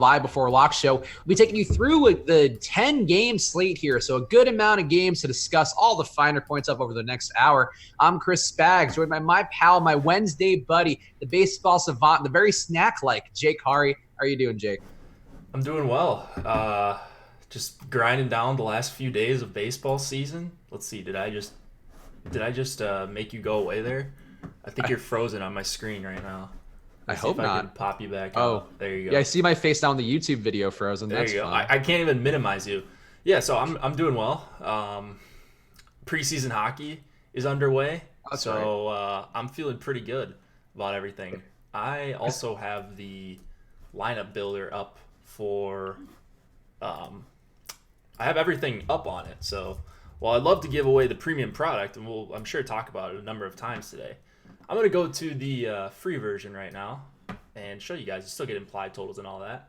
Live Before Lock show. We'll be taking you through the 10-game slate here, so a good amount of games to discuss all the finer points up over the next hour. I'm Chris Spags, joined by my pal, my Wednesday buddy, the baseball savant, the very snack-like Jake Hari. How are you doing, Jake? I'm doing well. Just grinding down the last few days of baseball season. Let's see. Did I just make you go away there? I think you're frozen on my screen right now. I Let's see hope if I can not. pop you back Oh, up. There you yeah, I go. see my face now in the YouTube video frozen. There That's you go. fun. I can't even minimize you. Yeah, so I'm doing well. Preseason hockey is underway, That's right. so I'm feeling pretty good about everything. I also have the lineup builder up for. I have everything up on it. So, while I'd love to give away the premium product, and I'm sure talk about it a number of times today, I'm gonna go to the free version right now and show you guys. You still get implied totals and all that.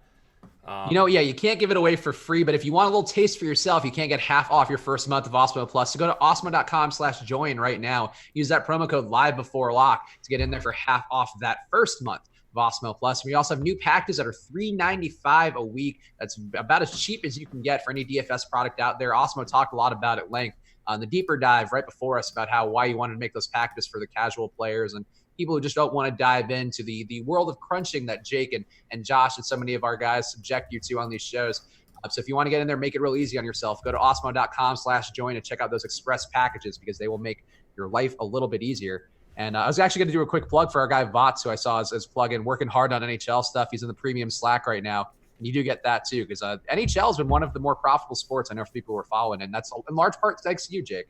Yeah, you can't give it away for free, but if you want a little taste for yourself, you can't get half off your first month of Osmo Plus. So go to osmo.com/join right now. Use that promo code Live Before Lock to get in there for half off that first month of Osmo Plus. We also have new packages that are $3.95 a week. That's about as cheap as you can get for any DFS product out there. Osmo talked a lot about it at length on the deeper dive right before us about why you wanted to make those packages for the casual players and people who just don't want to dive into the world of crunching that Jake and Josh and so many of our guys subject you to on these shows. So if you want to get in there, make it real easy on yourself. Go to osmo.com/join and check out those express packages because they will make your life a little bit easier. And I was actually going to do a quick plug for our guy Vots, who I saw as plug-in, working hard on NHL stuff. He's in the premium Slack right now. And you do get that too, because NHL has been one of the more profitable sports I know for people who are following. And that's in large part thanks to you, Jake.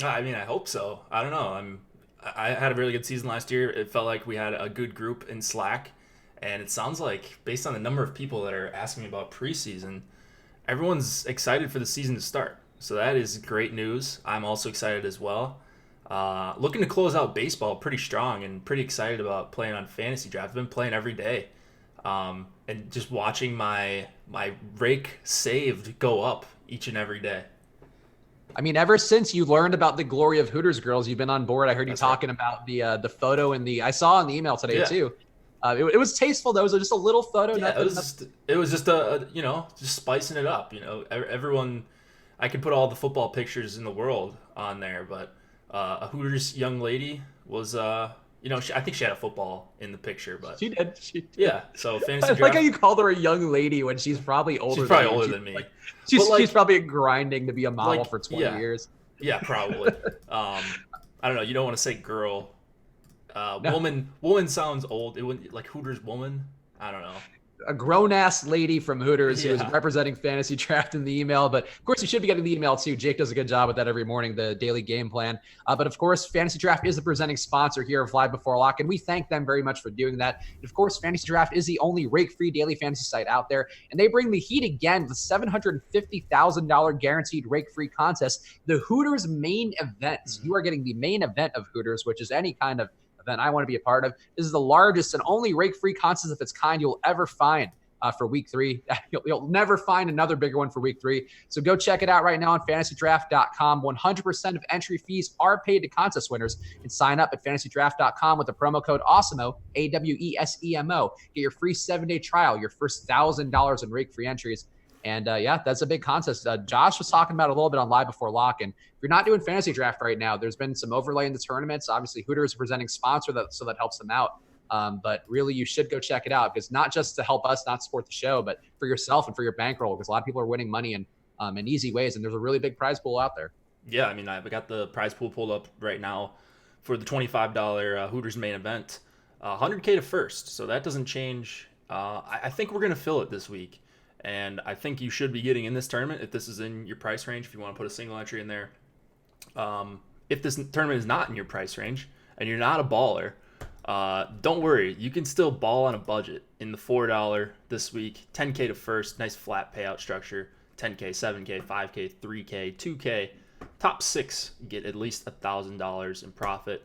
I mean, I hope so. I don't know. I had a really good season last year. It felt like we had a good group in Slack, and it sounds like based on the number of people that are asking me about preseason, everyone's excited for the season to start. So that is great news. I'm also excited as well. Looking to close out baseball pretty strong and pretty excited about playing on Fantasy Draft. I've been playing every day, and just watching my rake saved go up each and every day. I mean, ever since you learned about the glory of Hooters girls, you've been on board. I heard you That's right. talking about the photo and I saw in the email today Yeah. too. It was tasteful though. It was just a little photo. Yeah, Nothing. it was just a just spicing it up. Everyone, I could put all the football pictures in the world on there, but a Hooters young lady was I think she had a football in the picture, but She did. yeah. So I fantasy like how draft, you called her a young lady when she's probably older. she's probably than you. older than me, Like, but she's probably grinding to be a model like for 20 yeah, years. yeah, probably. I don't know. You don't want to say girl. No, Woman sounds old. It wouldn't like Hooters woman. I don't know. a grown-ass lady from Hooters who is Yeah. representing Fantasy Draft in the email. But of course, you should be getting the email too. Jake does a good job with that every morning, the daily game plan. But of course, Fantasy Draft is the presenting sponsor here of Live Before Lock, and we thank them very much for doing that. And of course, Fantasy Draft is the only rake-free daily fantasy site out there, and they bring the heat again with $750,000 guaranteed rake-free contest, the Hooters main event. Mhm. You are getting the main event of Hooters, which is any kind of event I want to be a part of. This is the largest and only rake-free contest of its kind you'll ever find for week 3. You'll never find another bigger one for week 3. So go check it out right now on fantasydraft.com. 100% of entry fees are paid to contest winners. And sign up at fantasydraft.com with the promo code AWESEMO, AWESEMO. Get your free 7-day trial, your first $1,000 in rake-free entries. And yeah, that's a big contest. Josh was talking about it a little bit on Live Before Lock. And if you're not doing Fantasy Draft right now, there's been some overlay in the tournaments. Obviously, Hooters is a presenting sponsor, so that helps them out. But really, you should go check it out because not just to help us not support the show, but for yourself and for your bankroll because a lot of people are winning money in easy ways. And there's a really big prize pool out there. Yeah, I mean, I've got the prize pool pulled up right now for the $25 Hooters main event, 100K to first. So that doesn't change. I think we're gonna fill it this week, and I think you should be getting in this tournament if this is in your price range. If you want to put a single entry in there, if this tournament is not in your price range and you're not a baller, don't worry. You can still ball on a budget in the $4 this week. 10K to first, nice flat payout structure. 10K, 7K, 5K, 3K, 2K. Top 6 get at least $1,000 in profit,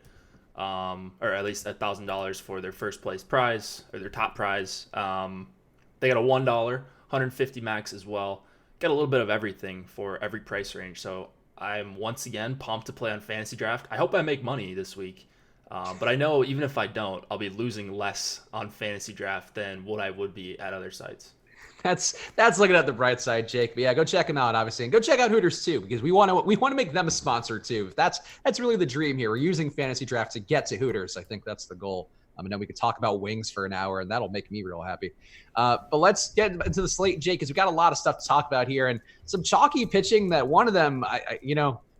or at least $1,000 for their first place prize or their top prize. They got a $1, 150 max as well. Got a little bit of everything for every price range. So I'm once again pumped to play on Fantasy Draft. I hope I make money this week. But I know even if I don't, I'll be losing less on Fantasy Draft than what I would be at other sites. That's looking at the bright side, Jake. But yeah, go check them out, obviously, and go check out Hooters too, because we want to make them a sponsor too. That's really the dream here. We're using Fantasy Draft to get to Hooters. I think that's the goal. And then we could talk about wings for an hour, and that'll make me real happy. But let's get into the slate, Jake, because we got a lot of stuff to talk about here, and some chalky pitching. That one of them,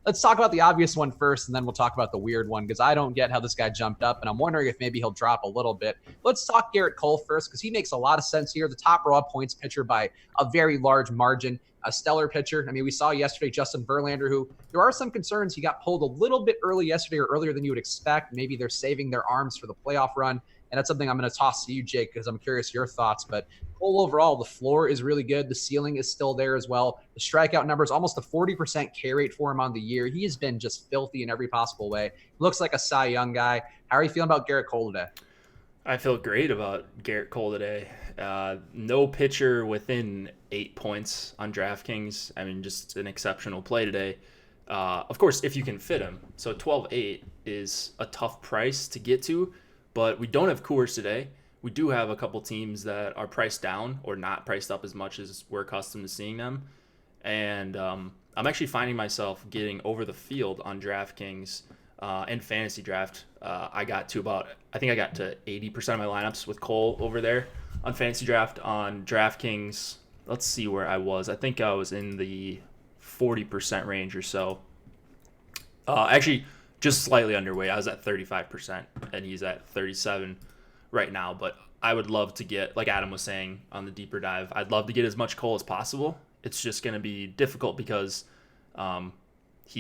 let's talk about the obvious one first, and then we'll talk about the weird one, because I don't get how this guy jumped up, and I'm wondering if maybe he'll drop a little bit. Let's talk Garrett Cole first, because he makes a lot of sense here. The top raw points pitcher by a very large margin. A stellar pitcher. I mean, we saw yesterday Justin Verlander, who there are some concerns. He got pulled a little bit early yesterday, or earlier than you would expect. Maybe they're saving their arms for the playoff run. And that's something I'm going to toss to you, Jake, because I'm curious your thoughts. But Cole overall, the floor is really good. The ceiling is still there as well. The strikeout numbers, almost a 40% K rate for him on the year. He has been just filthy in every possible way. Looks like a Cy Young guy. How are you feeling about Garrett Cole today? I feel great about Garrett Cole today. No pitcher within 8 points on DraftKings. I mean, just an exceptional play today. Of course, if you can fit him. So 12.8 is a tough price to get to, but we don't have Coors today. We do have a couple teams that are priced down or not priced up as much as we're accustomed to seeing them. And I'm actually finding myself getting over the field on DraftKings and Fantasy Draft. I got to 80% of my lineups with Cole over there on Fantasy Draft. On DraftKings, let's see where I was. I think I was in the 40% range or so. Actually, just slightly underweight. I was at 35%, and he's at 37 right now. But I would love to get, like Adam was saying on the deeper dive, I'd love to get as much Cole as possible. It's just going to be difficult because if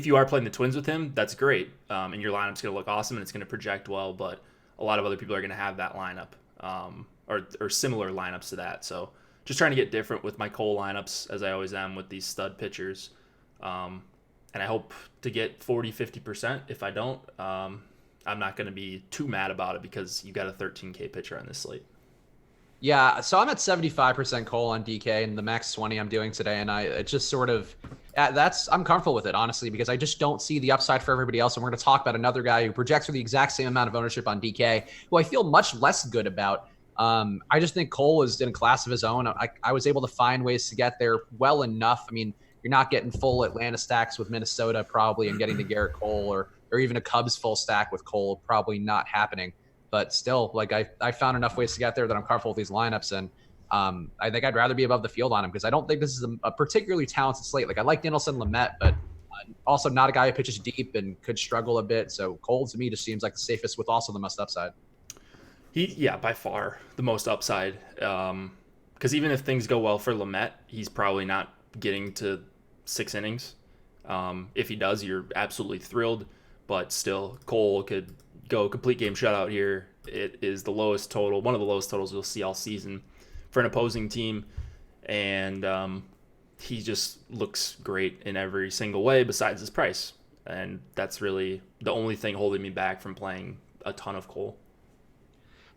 you are playing the Twins with him, that's great. And your lineup's going to look awesome and it's going to project well, but a lot of other people are going to have that lineup or similar lineups to that. So just trying to get different with my Cole lineups, as I always am with these stud pitchers. And I hope to get 40-50%. If I don't, I'm not going to be too mad about it because you got a 13K pitcher on this slate. Yeah, so I'm at 75% Cole on DK, and the max 20 I'm doing today, and it just sort of I'm comfortable with it, honestly, because I just don't see the upside for everybody else. And we're going to talk about another guy who projects for the exact same amount of ownership on DK, who I feel much less good about. I just think Cole is in a class of his own. I was able to find ways to get there well enough. I mean, you're not getting full Atlanta stacks with Minnesota probably, and getting to Garrett Cole or even a Cubs full stack with Cole probably not happening. But still, like I found enough ways to get there that I'm comfortable with these lineups. And I think I'd rather be above the field on him because I don't think this is a particularly talented slate. Like I like Dinelson Lamet, but also not a guy who pitches deep and could struggle a bit. So Cole to me just seems like the safest with also the most upside. By far the most upside. Because even if things go well for Lamet, he's probably not getting to 6 innings. If he does, you're absolutely thrilled. But still, Cole could go complete game shutout here. It is the lowest total, one of the lowest totals you'll see all season for an opposing team. And he just looks great in every single way besides his price. And that's really the only thing holding me back from playing a ton of Cole.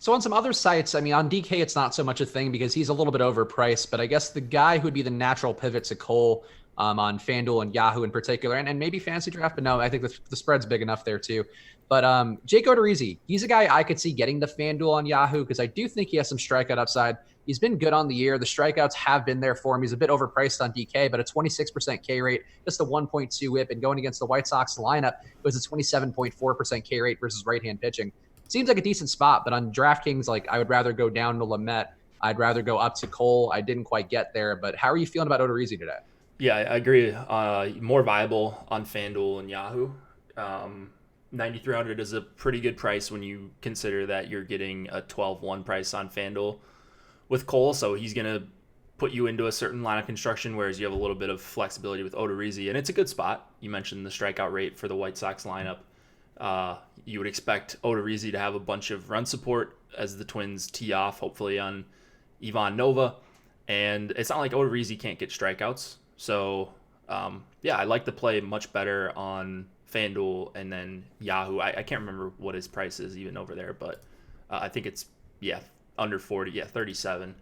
So on some other sites, I mean, on DK, it's not so much a thing because he's a little bit overpriced, but I guess the guy who would be the natural pivot to Cole on FanDuel and Yahoo in particular, and maybe Fantasy Draft, but no, I think the spread's big enough there too. But Jake Odorizzi, he's a guy I could see getting the FanDuel on Yahoo because I do think he has some strikeout upside. He's been good on the year. The strikeouts have been there for him. He's a bit overpriced on DK, but a 26% K rate, just a 1.2 whip, and going against the White Sox lineup, it was a 27.4% K rate versus right-hand pitching. Seems like a decent spot, but on DraftKings, like I would rather go down to Lamet. I'd rather go up to Cole. I didn't quite get there, but how are you feeling about Odorizzi today? Yeah, I agree. More viable on FanDuel and Yahoo. 9,300 is a pretty good price when you consider that you're getting a 12-1 price on FanDuel with Cole. So he's going to put you into a certain line of construction, whereas you have a little bit of flexibility with Odorizzi. And it's a good spot. You mentioned the strikeout rate for the White Sox lineup. You would expect Odorizzi to have a bunch of run support as the Twins tee off, hopefully on Ivan Nova. And it's not like Odorizzi can't get strikeouts. So, I like the play much better on FanDuel and then Yahoo. I can't remember what his price is even over there, but I think it's, under 40, 37.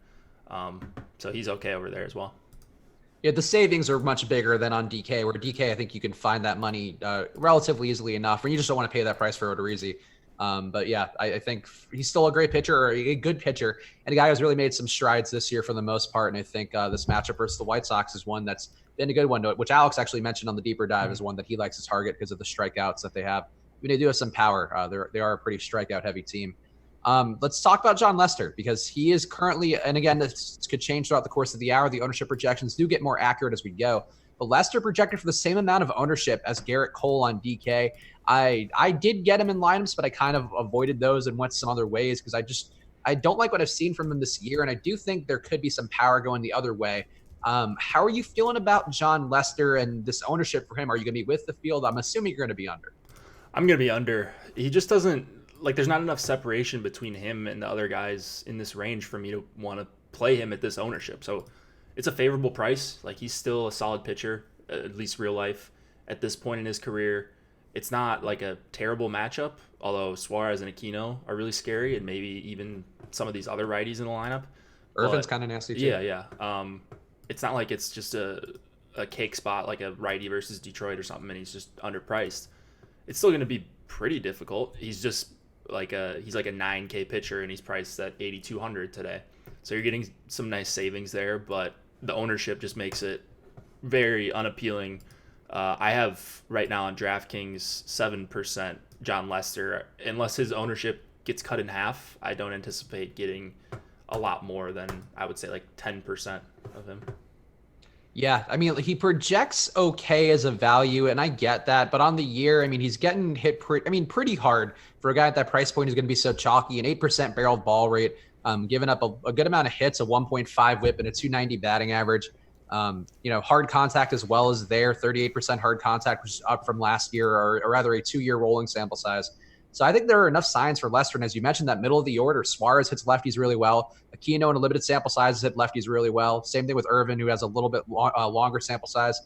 So he's okay over there as well. Yeah, the savings are much bigger than on DK, where DK, I think you can find that money relatively easily enough, and you just don't want to pay that price for Odorizzi. But yeah, I think he's still a great pitcher, or a good pitcher, and a guy who's really made some strides this year for the most part. And I think this matchup versus the White Sox is one that's been a good one, which Alex actually mentioned on the deeper dive is one that he likes to target because of the strikeouts that they have. I mean, they do have some power. They are a pretty strikeout heavy team. Let's talk about Shaun Lester because he is currently, and again, this could change throughout the course of the hour. The ownership projections do get more accurate as we go. But Lester projected for the same amount of ownership as Garrett Cole on DK. I did get him in lineups, but I kind of avoided those and went some other ways because I don't like what I've seen from him this year, and I do think there could be some power going the other way. How are you feeling about Shaun Lester and this ownership for him? Are you going to be with the field? I'm assuming you're going to be under. I'm going to be under. He just doesn't, like, there's not enough separation between him and the other guys in this range for me to want to play him at this ownership. So it's a favorable price. Like, he's still a solid pitcher, at least real life, at this point in his career. It's not like a terrible matchup, although Suarez and Aquino are really scary, and maybe even some of these other righties in the lineup. Irvin's kind of nasty too. Yeah. It's not like it's just a cake spot like a righty versus Detroit or something, and he's just underpriced. It's still going to be pretty difficult. He's just like he's like a 9K pitcher, and he's priced at 8,200 today. So you're getting some nice savings there, but the ownership just makes it very unappealing. I have right now on DraftKings 7% Shaun Lester. Unless his ownership gets cut in half, I don't anticipate getting a lot more than, I would say, like 10% of him. Yeah, I mean, he projects okay as a value, and I get that. But on the year, I mean, he's getting hit pretty hard for a guy at that price point who's going to be so chalky. An 8% barreled ball rate, giving up a good amount of hits, a 1.5 whip, and a 290 batting average. Hard contact as well as there, 38% hard contact, which is up from last year, or rather a 2-year rolling sample size. So I think there are enough signs for Lester. And as you mentioned, that middle of the order, Suarez hits lefties really well. Aquino in a limited sample size hit lefties really well. Same thing with Irvin, who has a little bit longer sample size.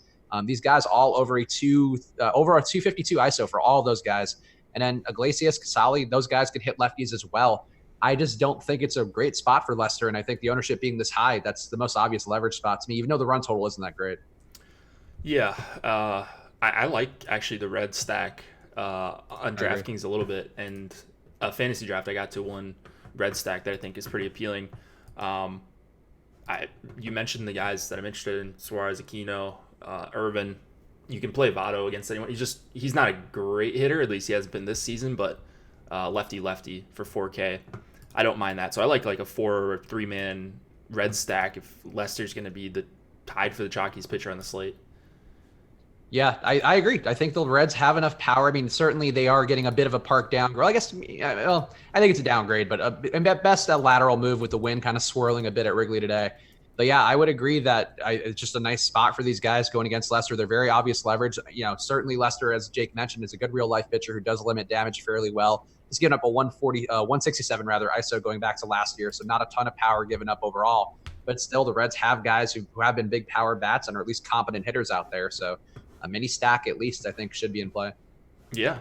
These guys all over a 252 ISO for all of those guys. And then Iglesias, Casali, those guys can hit lefties as well. I just don't think it's a great spot for Lester. And I think the ownership being this high, that's the most obvious leverage spot to me, even though the run total isn't that great. Yeah. I like actually the red stack on DraftKings a little bit, and Fantasydraft I got to one red stack that I think is pretty appealing. You mentioned the guys that I'm interested in: Suarez, Aquino, Irvin. You can play Votto against anyone. He's not a great hitter, at least he hasn't been this season, but lefty for 4K. I don't mind that. So I like a 4 or 3-man red stack if Lester's going to be the tied for the chalkiest pitcher on the slate. Yeah, I agree. I think the Reds have enough power. I mean, certainly they are getting a bit of a park downgrade. I guess, I think it's a downgrade, but at best a lateral move with the wind kind of swirling a bit at Wrigley today. But yeah, I would agree that it's just a nice spot for these guys going against Lester. They're very obvious leverage. Certainly Lester, as Jake mentioned, is a good real life pitcher who does limit damage fairly well. He's given up a 167 ISO going back to last year, so not a ton of power given up overall. But still, the Reds have guys who have been big power bats and are at least competent hitters out there. So a mini stack at least I think should be in play. Yeah.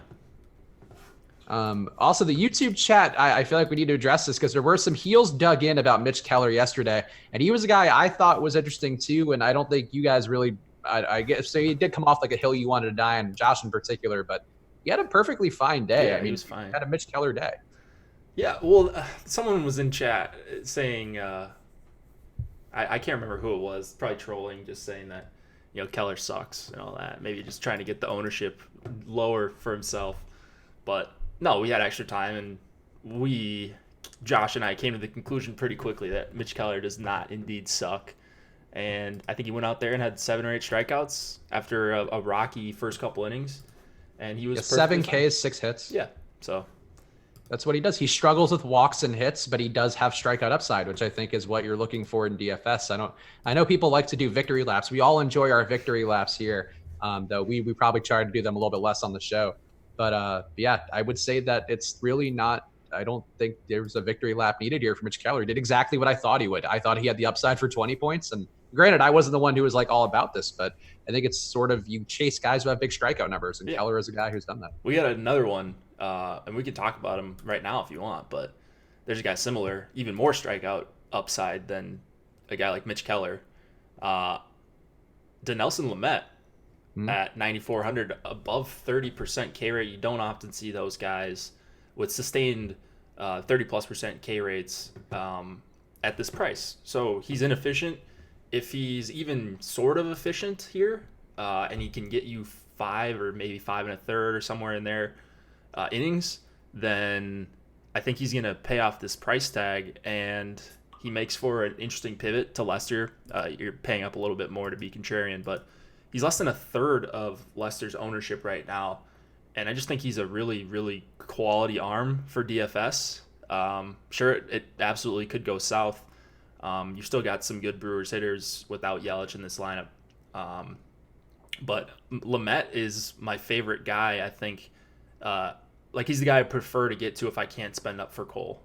Also, the YouTube chat, I feel like we need to address this because there were some heels dug in about Mitch Keller yesterday, and he was a guy I thought was interesting too, and I don't think you guys really, I guess, so he did come off like a hill you wanted to die on, Josh in particular, but he had a perfectly fine day. Yeah, he was fine. He had a Mitch Keller day. Yeah, well, someone was in chat saying, I can't remember who it was, probably trolling, just saying that, Keller sucks and all that. Maybe just trying to get the ownership lower for himself. But no, we had extra time, and Josh and I came to the conclusion pretty quickly that Mitch Keller does not indeed suck. And I think he went out there and had 7 or 8 strikeouts after a rocky first couple innings. And he was 7 Ks, 6 hits. Yeah, so that's what he does. He struggles with walks and hits, but he does have strikeout upside, which I think is what you're looking for in DFS. I know people like to do victory laps. We all enjoy our victory laps here, though we probably try to do them a little bit less on the show. But yeah, I would say that it's really not. I don't think there's a victory lap needed here for Mitch Keller. He did exactly what I thought he would. I thought he had the upside for 20 points. And granted, I wasn't the one who was like all about this, but I think it's sort of you chase guys who have big strikeout numbers, and Keller is a guy who's done that. We got another one. And we can talk about him right now if you want, but there's a guy similar, even more strikeout upside than a guy like Mitch Keller. Dinelson Lamet at 9,400, above 30% K rate. You don't often see those guys. with sustained 30+% K rates at this price. So he's inefficient. If he's even sort of efficient here, and he can get you 5 or maybe 5 1/3 or somewhere in there innings, then I think he's going to pay off this price tag, and he makes for an interesting pivot to Lester. You're paying up a little bit more to be contrarian, but he's less than a third of Lester's ownership right now. And I just think he's a really, really quality arm for DFS. Sure, it absolutely could go south. You still got some good Brewers hitters without Yelich in this lineup. But Lamet is my favorite guy, I think. He's the guy I prefer to get to if I can't spend up for Cole.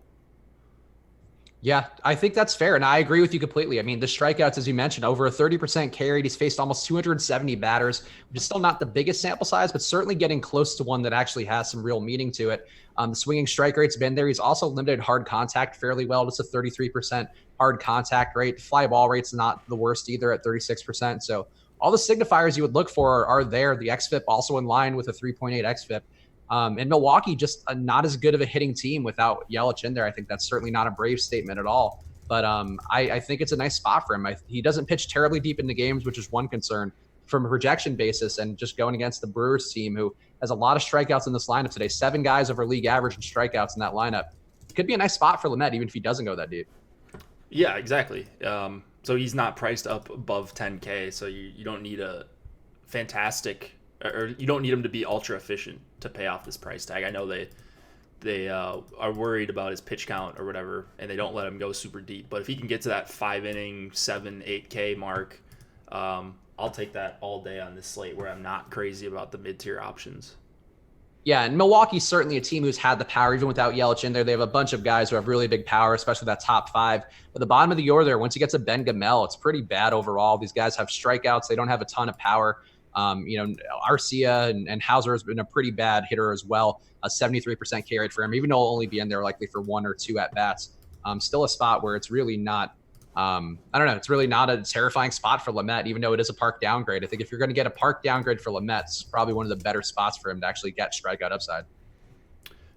Yeah, I think that's fair. And I agree with you completely. I mean, the strikeouts, as you mentioned, over a 30% K rate. He's faced almost 270 batters, which is still not the biggest sample size, but certainly getting close to one that actually has some real meaning to it. The swinging strike rate's been there. He's also limited hard contact fairly well. Just a 33% hard contact rate. Fly ball rate's not the worst either at 36%. So all the signifiers you would look for are there. The XFIP also in line with a 3.8 XFIP. And Milwaukee just not as good of a hitting team without Yelich in there. I think that's certainly not a brave statement at all. But I think it's a nice spot for him. He doesn't pitch terribly deep into games, which is one concern from a projection basis. And just going against the Brewers team, who has a lot of strikeouts in this lineup today, 7 guys over league average in strikeouts in that lineup. It could be a nice spot for Lamet, even if he doesn't go that deep. Yeah, exactly. So he's not priced up above 10K. So you don't need a fantastic, or you don't need him to be ultra efficient to pay off this price tag. I know they are worried about his pitch count or whatever, and they don't let him go super deep. But if he can get to that 5 inning, 7-8K mark, I'll take that all day on this slate where I'm not crazy about the mid-tier options. Yeah, and Milwaukee's certainly a team who's had the power, even without Yelich in there. They have a bunch of guys who have really big power, especially that top 5. But the bottom of the order there, once you get to Ben Gamel, it's pretty bad overall. These guys have strikeouts. They don't have a ton of power. Arcia and Hauser has been a pretty bad hitter as well. A 73% K rate for him, even though he'll only be in there likely for 1 or 2 at bats. Still a spot where it's really not, it's really not a terrifying spot for Lamet, even though it is a park downgrade. I think if you're going to get a park downgrade for Lamet, it's probably one of the better spots for him to actually get strikeout upside.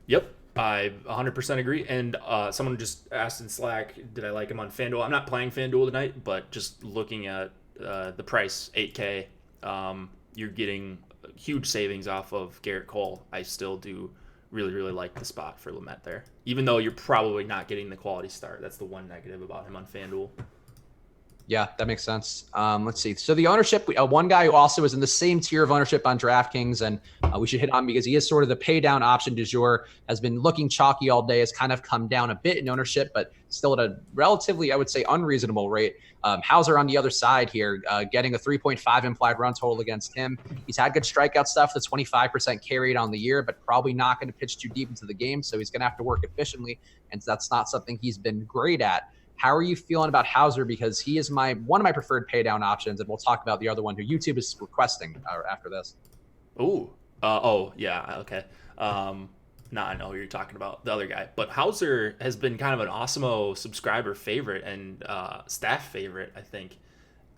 Yep, I 100% agree. And someone just asked in Slack, did I like him on FanDuel? I'm not playing FanDuel tonight, but just looking at the price, 8K, you're getting huge savings off of Garrett Cole. I still do really, really like the spot for Lamet there, even though you're probably not getting the quality start. That's the one negative about him on FanDuel. Yeah, that makes sense. Let's see. So the ownership, one guy who also is in the same tier of ownership on DraftKings, and we should hit on because he is sort of the pay down option du jour, has been looking chalky all day, has kind of come down a bit in ownership, but still at a relatively, I would say, unreasonable rate. Hauser on the other side here, getting a 3.5 implied run total against him. He's had good strikeout stuff, the 25% K rate on the year, but probably not going to pitch too deep into the game, so he's going to have to work efficiently, and that's not something he's been great at. How are you feeling about Hauser? Because he is one of my preferred pay down options, and we'll talk about the other one who YouTube is requesting after this. Yeah, okay. Now I know who you're talking about, the other guy. But Hauser has been kind of an Awesemo subscriber favorite and staff favorite, I think.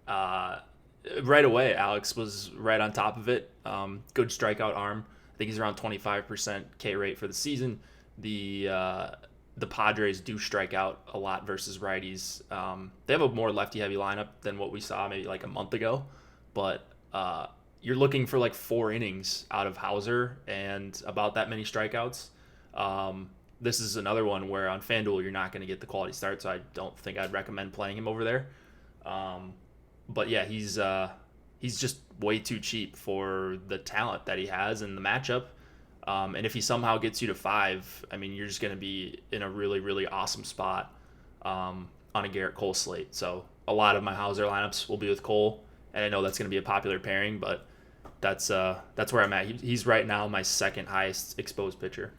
Right away, Alex was right on top of it. Good strikeout arm. I think he's around 25% K rate for the season. The Padres do strike out a lot versus righties. They have a more lefty-heavy lineup than what we saw maybe like a month ago. But you're looking for like 4 innings out of Hauser and about that many strikeouts. This is another one where on FanDuel you're not going to get the quality start, so I don't think I'd recommend playing him over there. But yeah, he's just way too cheap for the talent that he has and the matchup. And if he somehow gets you to 5, I mean, you're just going to be in a really, really awesome spot on a Garrett Cole slate. So a lot of my Hauser lineups will be with Cole, and I know that's going to be a popular pairing, but that's where I'm at. He's right now my second highest exposed pitcher.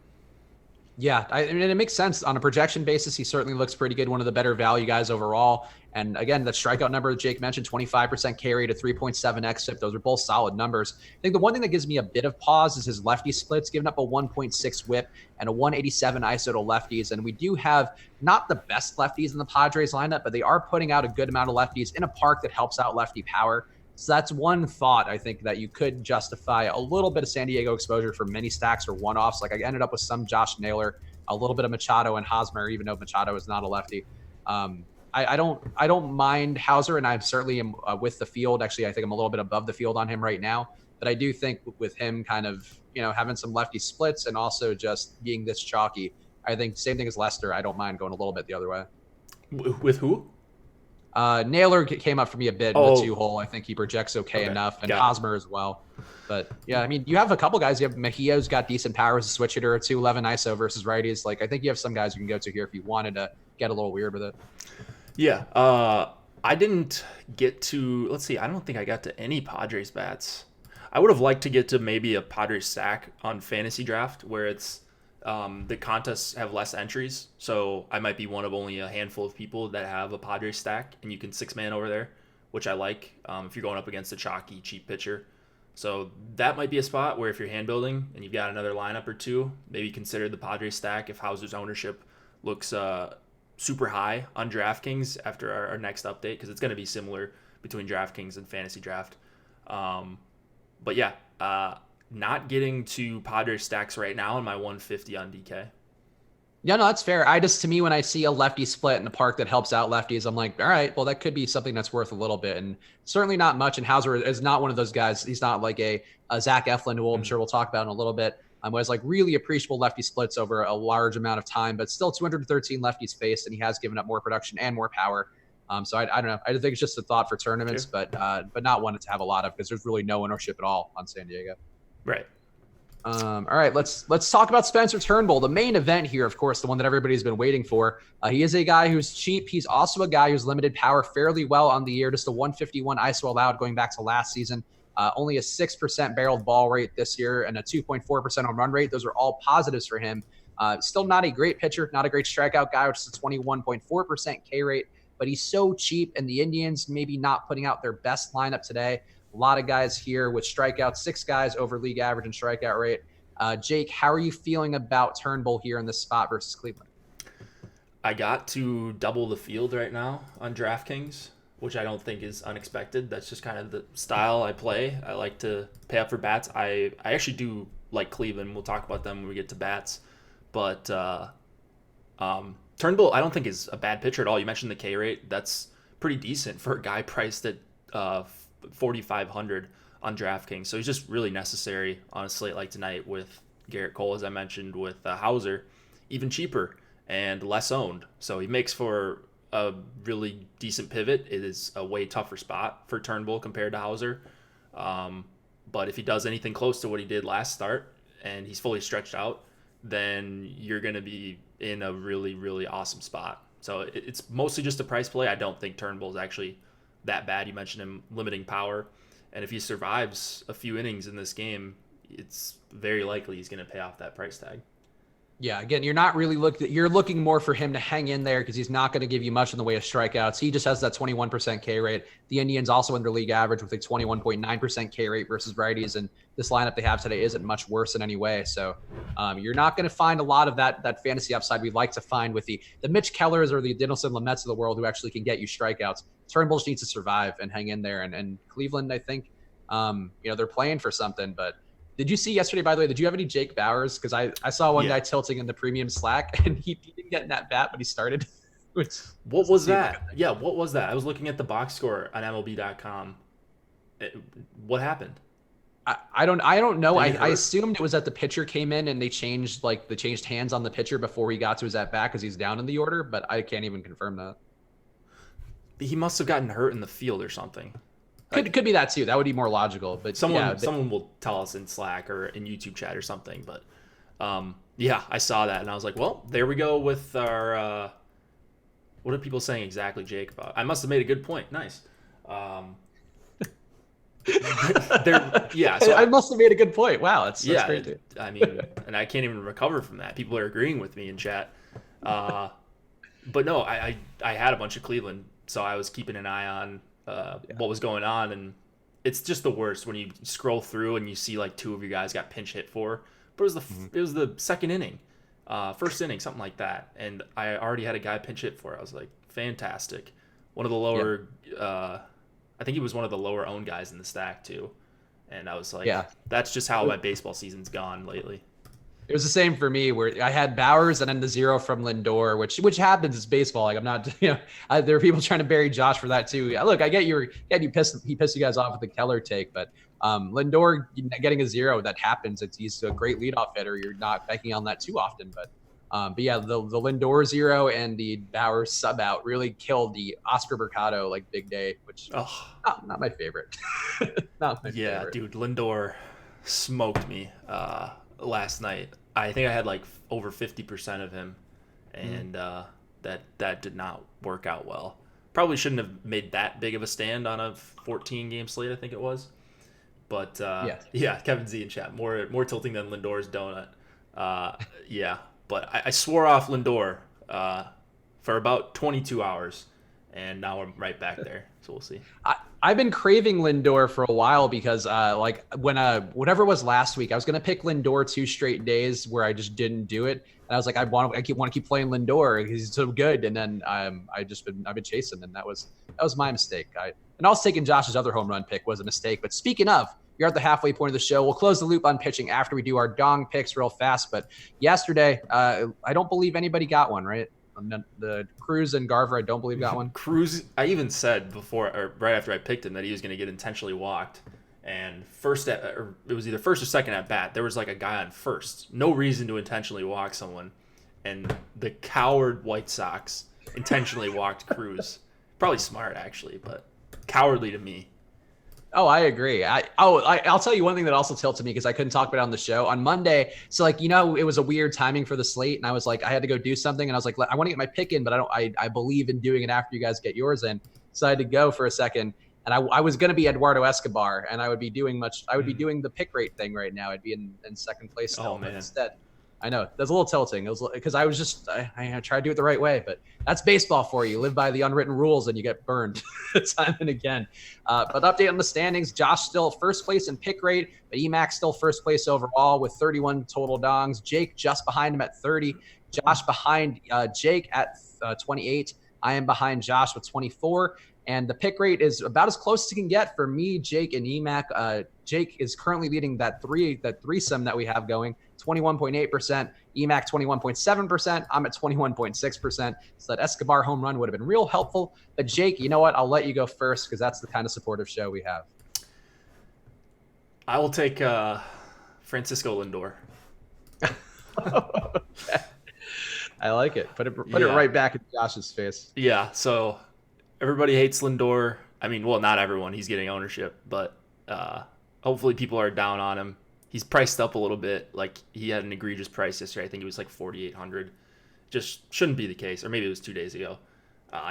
Yeah, I mean, it makes sense. On a projection basis, he certainly looks pretty good, one of the better value guys overall. And again, the strikeout number that Jake mentioned, 25% K rate, a 3.7 xFIP, those are both solid numbers. I think the one thing that gives me a bit of pause is his lefty splits, giving up a 1.6 whip and a 187 ISO to lefties. And we do have not the best lefties in the Padres lineup, but they are putting out a good amount of lefties in a park that helps out lefty power. So that's one thought I think that you could justify a little bit of San Diego exposure for mini stacks or one-offs. Like I ended up with some Josh Naylor, a little bit of Machado and Hosmer, even though Machado is not a lefty. I don't mind Hauser, and I'm certainly am, with the field. Actually, I think I'm a little bit above the field on him right now. But I do think with him kind of having some lefty splits and also just being this chalky, I think same thing as Lester. I don't mind going a little bit the other way. With who? Naylor came up for me a bit in the 2-hole. I think he projects okay enough, and Hosmer as well. But yeah, I mean, you have a couple guys. You have Mejia's got decent power as a switch hitter, 211 ISO versus righties. Like I think you have some guys you can go to here if you wanted to get a little weird with it. Yeah. I didn't get to. Let's see. I don't think I got to any Padres bats. I would have liked to get to maybe a Padres stack on Fantasydraft where it's the contests have less entries, so I might be one of only a handful of people that have a Padres stack, and you can 6-man over there, which I like if you're going up against a chalky, cheap pitcher. So that might be a spot where if you're hand building and you've got another lineup or two, maybe consider the Padres stack if Hauser's ownership looks super high on DraftKings after our next update, because it's going to be similar between DraftKings and Fantasydraft. But yeah, not getting to Padres stacks right now in my 150 on DK. Yeah, no, that's fair. To me, when I see a lefty split in the park that helps out lefties, I'm like, all right, well, that could be something that's worth a little bit. And certainly not much. And Hauser is not one of those guys. He's not like a Zach Eflin, who I'm sure we'll talk about in a little bit. Was like really appreciable lefty splits over a large amount of time, but still 213 lefties faced, and he has given up more production and more power. So I don't know. I think it's just a thought for tournaments, Sure. but not one to have a lot of, because there's really no ownership at all on San Diego. Right. All right, let's talk about Spencer Turnbull, the main event here, of course, the one that everybody's been waiting for. He is a guy who's cheap. He's also a guy who's limited power fairly well on the year, just a 151 ISO allowed going back to last season. Only a 6% barreled ball rate this year and a 2.4% home run rate. Those are all positives for him. Still not a great pitcher, not a great strikeout guy, which is a 21.4% K rate, but he's so cheap, and the Indians maybe not putting out their best lineup today. A lot of guys here with strikeouts, 6 guys over league average in strikeout rate. Jake, how are you feeling about Turnbull here in this spot versus Cleveland? I got to double the field right now on DraftKings, which I don't think is unexpected. That's just kind of the style I play. I like to pay up for bats. I actually do like Cleveland. We'll talk about them when we get to bats. But Turnbull, I don't think is a bad pitcher at all. You mentioned the K rate. That's pretty decent for a guy priced at 4,500 on DraftKings. So he's just really necessary on a slate like tonight with Garrett Cole, as I mentioned, with Hauser, even cheaper and less owned. So he makes for a really decent pivot. It is a way tougher spot for Turnbull compared to Hauser. But if he does anything close to what he did last start and he's fully stretched out, then you're going to be in a really, really awesome spot. So it's mostly just a price play. I don't think Turnbull is actually that bad. You mentioned him limiting power. And if he survives a few innings in this game, it's very likely he's going to pay off that price tag. Yeah, again, you're looking more for him to hang in there because he's not going to give you much in the way of strikeouts. He just has that 21% K rate. The Indians also under league average with a 21.9% K rate versus righties, and this lineup they have today isn't much worse in any way. So you're not going to find a lot of that fantasy upside we'd like to find with the Mitch Kellers or the Dinelson Lamets of the world who actually can get you strikeouts. Turnbull just needs to survive and hang in there. And Cleveland, I think, they're playing for something, but did you see yesterday, by the way, did you have any Jake Bauers? Because I saw one guy tilting in the premium Slack, and he didn't get in that bat, but he started. What was that? Yeah, what was that? I was looking at the box score on MLB.com. What happened? I don't know. I assumed it was that the pitcher came in and they changed hands on the pitcher before he got to his at bat because he's down in the order, but I can't even confirm that. He must have gotten hurt in the field or something. Could be that too. That would be more logical. But someone will tell us in Slack or in YouTube chat or something. But I saw that and I was like, well, there we go with our. What are people saying exactly, Jake? About? I must have made a good point. Nice. So I must have made a good point. Wow, that's great. Too. I mean, and I can't even recover from that. People are agreeing with me in chat. But no, I had a bunch of Cleveland, so I was keeping an eye on what was going on, and it's just the worst when you scroll through and you see like 2 of your guys got pinch hit for. But it was the second inning, first inning, something like that, and I already had a guy pinch hit for. I was like, fantastic. One of the lower, I I think he was one of the lower owned guys in the stack too. And I was like, Yeah. that's just how my baseball season's gone lately. It was the same for me where I had Bowers and then the 0 from Lindor, which happens. It's baseball. Like I'm not, there are people trying to bury Josh for that too. Look, I get he pissed you guys off with the Keller take, but Lindor getting a 0, that happens. He's a great leadoff hitter. You're not banking on that too often, but yeah, the Lindor 0 and the Bowers sub out really killed the Oscar Mercado like big day, which not my favorite. Not my favorite. Yeah, dude, Lindor smoked me last night. I think I had like over 50% of him, and that did not work out well. Probably shouldn't have made that big of a stand on a 14 game slate, I think it was. But yeah, Kevin Z in chat, more tilting than Lindor's donut. Yeah, but I swore off Lindor for about 22 hours, and now I'm right back there. So we'll see. I've been craving Lindor for a while because like when whatever it was last week, I was gonna pick Lindor 2 straight days where I just didn't do it. And I was like, I want to keep playing Lindor because he's so good. And then I've been chasing, and that was my mistake. And also taking Josh's other home run pick was a mistake. But speaking of, you're at the halfway point of the show. We'll close the loop on pitching after we do our dong picks real fast. But yesterday, I don't believe anybody got one, right? The Cruz and Garver, I don't believe got one. Cruz, I even said before, or right after I picked him, that he was going to get intentionally walked. And it was either first or second at bat, there was like a guy on first. No reason to intentionally walk someone. And the coward White Sox intentionally walked Cruz. Probably smart, actually, but cowardly to me. Oh, I agree. I'll tell you one thing that also tilted me because I couldn't talk about it on the show on Monday. So like, it was a weird timing for the slate, and I was like, I had to go do something, and I was like, I want to get my pick in, but I believe in doing it after you guys get yours in. So I had to go for a second, and I was going to be Eduardo Escobar, and I would be doing the pick rate thing right now. I'd be in second place still, but instead. I know that's a little tilting. It was because I was just I tried to do it the right way, but that's baseball for you. Live by the unwritten rules and you get burned time and again. But update on the standings: Josh still first place in pick rate, but Emac still first place overall with 31 total dongs. Jake just behind him at 30. Josh behind Jake at 28. I am behind Josh with 24. And the pick rate is about as close as you can get for me, Jake, and Emac. Jake is currently leading that threesome that we have going, 21.8%. Emac 21.7%. I'm at 21.6%. So that Escobar home run would have been real helpful. But Jake, you know what? I'll let you go first because that's the kind of supportive show we have. I will take Francisco Lindor. Okay. I like it. Put it right back in Josh's face. Yeah. So everybody hates Lindor. I mean, well, not everyone. He's getting ownership, but hopefully people are down on him. He's priced up a little bit. Like he had an egregious price yesterday. I think it was like 4,800. Just shouldn't be the case. Or maybe it was 2 days ago.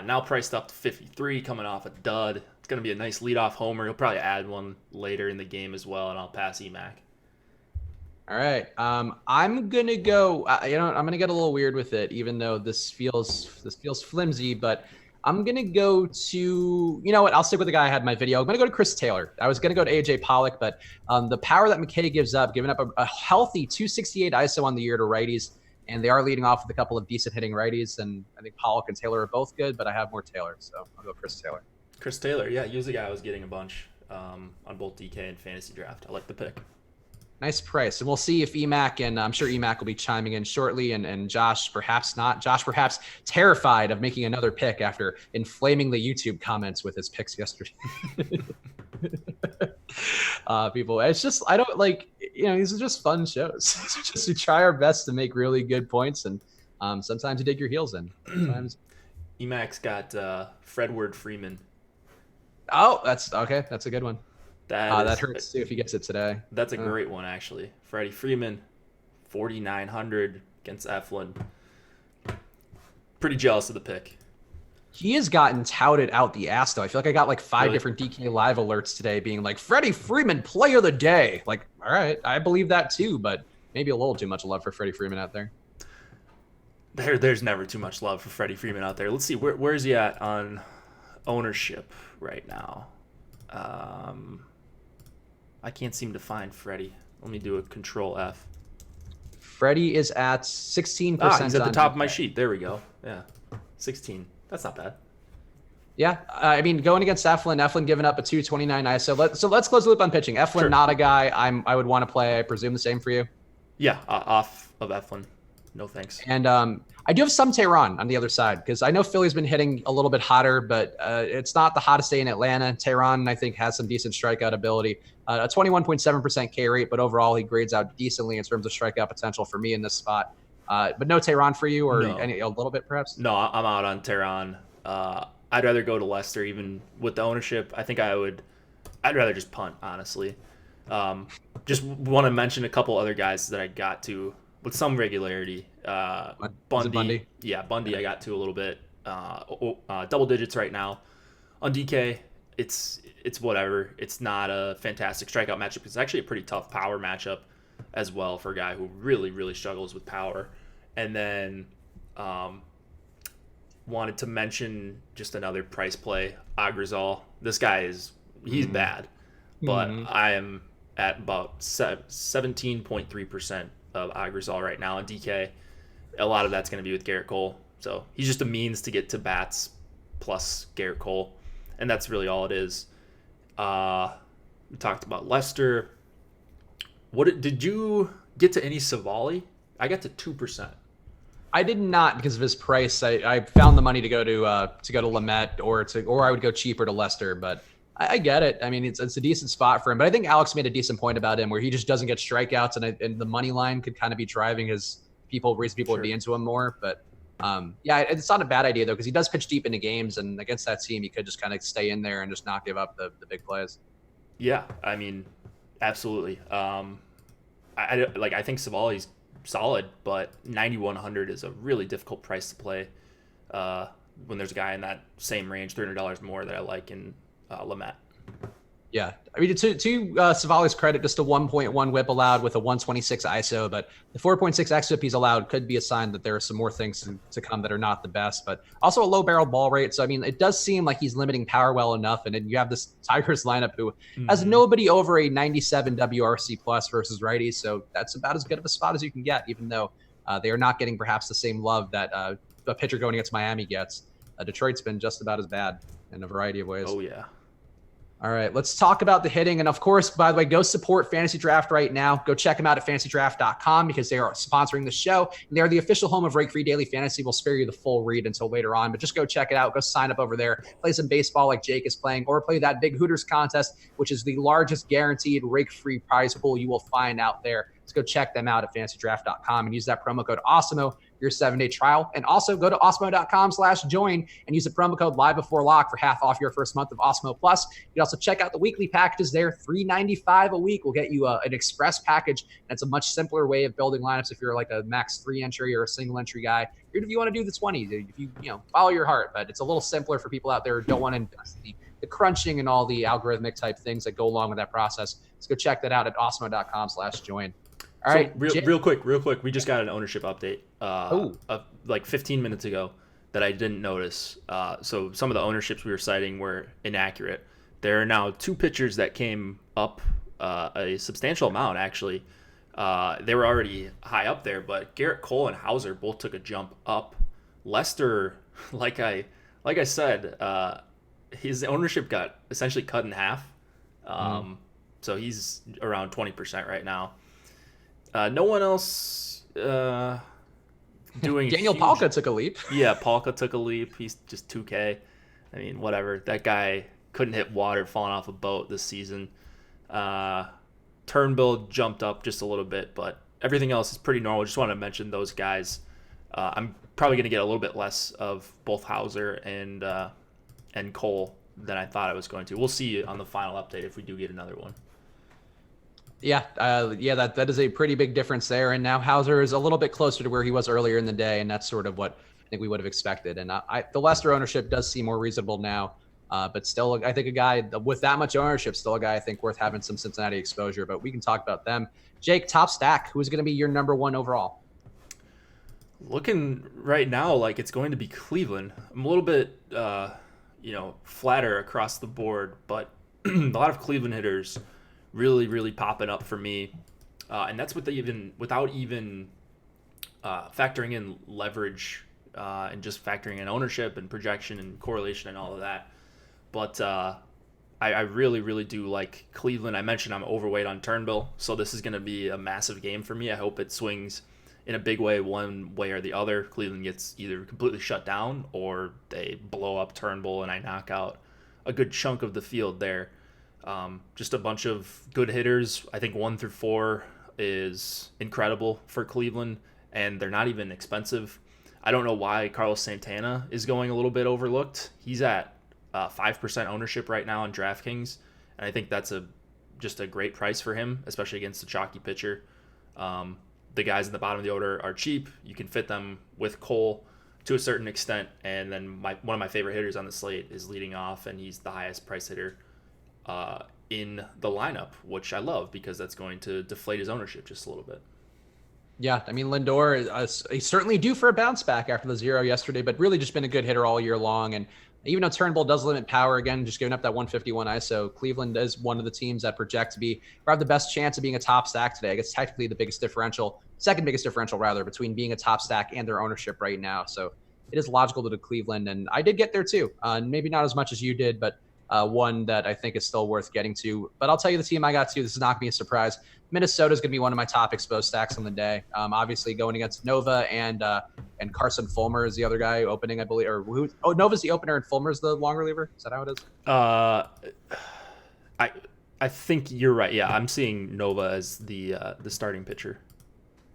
Now priced up to 53, coming off a dud. It's going to be a nice leadoff homer. He'll probably add one later in the game as well, and I'll pass Emac. All right. I'm gonna go. I'm gonna get a little weird with it, even though this feels flimsy. But I'm gonna go to. You know what? I'll stick with the guy I had in my video. I'm gonna go to Chris Taylor. I was gonna go to AJ Pollock, but the power that McKay gives up, giving up a healthy 268 ISO on the year to righties, and they are leading off with a couple of decent hitting righties. And I think Pollock and Taylor are both good, but I have more Taylor, so I'll go Chris Taylor. Chris Taylor, yeah, he was the guy I was getting a bunch on both DK and Fantasydraft. I like the pick. Nice price. And we'll see if Emac, and I'm sure Emac will be chiming in shortly, and Josh perhaps not. Josh perhaps terrified of making another pick after inflaming the YouTube comments with his picks yesterday. People, it's just, I don't like, these are just fun shows. Just we try our best to make really good points, and sometimes you dig your heels in. Sometimes. Emac's got Freddie Freeman. Oh, that's okay. That's a good one. That hurts too if he gets it today. That's a great one, actually. Freddie Freeman, 4,900 against Eflin. Pretty jealous of the pick. He has gotten touted out the ass, though. I feel like I got like 5 different DK live alerts today being like, Freddie Freeman, player of the day. Like, all right, I believe that too, but maybe a little too much love for Freddie Freeman out there. There's never too much love for Freddie Freeman out there. Let's see, where's he at on ownership right now? I can't seem to find Freddie. Let me do a Control F. Freddie is at 16%. He's at the top of my sheet. There we go. Yeah, 16. That's not bad. Yeah, I mean, going against Eflin giving up a 229 ISO. So let's close the loop on pitching. Eflin, Sure. not a guy I would want to play. I presume the same for you. Yeah, off of Eflin. No thanks. And I do have some Tehran on the other side because I know Philly's been hitting a little bit hotter, but it's not the hottest day in Atlanta. Tehran, I think, has some decent strikeout ability. A 21.7% K rate, but overall he grades out decently in terms of strikeout potential for me in this spot. But no Tehran for you, or No. a little bit perhaps? No, I'm out on Tehran. I'd rather go to Lester, even with the ownership. I think I'd rather just punt, honestly. Just want to mention a couple other guys that I got to with some regularity. Bundy. Yeah, Bundy I got to a little bit. Double digits right now. On DK, it's whatever. It's not a fantastic strikeout matchup. It's actually a pretty tough power matchup as well for a guy who really, really struggles with power. And then wanted to mention just another price play, Agrizal. This guy he's bad, but I am at about 17.3% of Agrizal right now in DK. A lot of that's going to be with Garrett Cole. So he's just a means to get to bats plus Garrett Cole. And that's really all it is. We talked about Lester. Did you get to any Savali? I got to 2%. I did not because of his price. I found the money to go to Lamet or I would go cheaper to Lester, but I get it. I mean, it's a decent spot for him. But I think Alex made a decent point about him where he just doesn't get strikeouts, and the money line could kind of be driving reason people would be into him more. But yeah, it's not a bad idea though because he does pitch deep into games, and against that team, he could just kind of stay in there and just not give up the big plays. Yeah, I mean, absolutely. I think Savali's solid, but 9,100 is a really difficult price to play when there's a guy in that same range, $300 more that I like in Lamet. Yeah, I mean, to Savali's credit, just a 1.1 whip allowed with a 126 ISO, but the 4.6 xFIP he's allowed could be a sign that there are some more things to come that are not the best, but also a low barrel ball rate. So, I mean, it does seem like he's limiting power well enough. And then you have this Tigers lineup who has nobody over a 97 WRC plus versus righties. So that's about as good of a spot as you can get, even though they are not getting perhaps the same love that a pitcher going against Miami gets. Detroit's been just about as bad in a variety of ways. Oh, yeah. All right, let's talk about the hitting. And of course, by the way, go support Fantasy Draft right now. Go check them out at fantasydraft.com because they are sponsoring the show. And they are the official home of Rake Free Daily Fantasy. We'll spare you the full read until later on, but just go check it out. Go sign up over there. Play some baseball like Jake is playing, or play that big Hooters contest, which is the largest guaranteed Rake Free prize pool you will find out there. Let's go check them out at fantasydraft.com and use that promo code AWESOMO your 7-day trial. And also go to awesemo.com/join and use the promo code live before lock for half off your first month of Awesemo Plus. You can also check out the weekly packages there. $3.95 a week will get you an express package. That's a much simpler way of building lineups if you're like a max 3 entry or a single entry guy. Even if you want to do the 20s, if you follow your heart, but it's a little simpler for people out there who don't want to invest the crunching and all the algorithmic type things that go along with that process. Let's go check that out at awesemo.com/join. All right, real quick. We just got an ownership update like 15 minutes ago that I didn't notice. So some of the ownerships we were citing were inaccurate. There are now 2 pitchers that came up a substantial amount, actually. They were already high up there, but Garrett Cole and Hauser both took a jump up. Lester, like I said, his ownership got essentially cut in half. So he's around 20% right now. No one else doing Daniel Palka took a leap. Yeah, Palka took a leap. He's just 2K. I mean, whatever. That guy couldn't hit water falling off a boat this season. Turnbull jumped up just a little bit, but everything else is pretty normal. Just want to mention those guys. I'm probably going to get a little bit less of both Hauser and Cole than I thought I was going to. We'll see on the final update if we do get another one. Yeah, that is a pretty big difference there. And now Hauser is a little bit closer to where he was earlier in the day, and that's sort of what I think we would have expected. And the Lester ownership does seem more reasonable now, but still, I think a guy with that much ownership, still a guy I think worth having some Cincinnati exposure. But we can talk about them. Jake, top stack, who's going to be your number 1 overall? Looking right now like it's going to be Cleveland. I'm a little bit, flatter across the board, but a lot of Cleveland hitters really, really popping up for me, and that's without even factoring in leverage and just factoring in ownership and projection and correlation and all of that. But I really, really do like Cleveland. I mentioned I'm overweight on Turnbull, so this is going to be a massive game for me. I hope it swings in a big way, one way or the other. Cleveland gets either completely shut down or they blow up Turnbull and I knock out a good chunk of the field there. Just a bunch of good hitters. I think 1 through 4 is incredible for Cleveland, and they're not even expensive. I don't know why Carlos Santana is going a little bit overlooked. He's at 5% ownership right now on Draftkings, and I think that's just a great price for him, especially against a chalky pitcher. The guys in the bottom of the order are cheap. You can fit them with Cole to a certain extent, and then one of my favorite hitters on the slate is leading off, and he's the highest price hitter in the lineup, which I love because that's going to deflate his ownership just a little bit. Yeah, I mean, Lindor, he's certainly due for a bounce back after the 0 yesterday, but really just been a good hitter all year long. And even though Turnbull does limit power again, just giving up that 151 ISO, Cleveland is one of the teams that project to be or have the best chance of being a top stack today. I guess technically the biggest differential, second biggest differential rather, between being a top stack and their ownership right now. So it is logical to do Cleveland, and I did get there too. Maybe not as much as you did, but one that I think is still worth getting to. But I'll tell you the team I got to. This is not going to be a surprise. Minnesota is going to be one of my top exposed stacks on the day. Obviously going against Nova and Carson Fulmer is the other guy opening, I believe. Nova's the opener and Fulmer's the long reliever. Is that how it is? I think you're right. Yeah, I'm seeing Nova as the starting pitcher.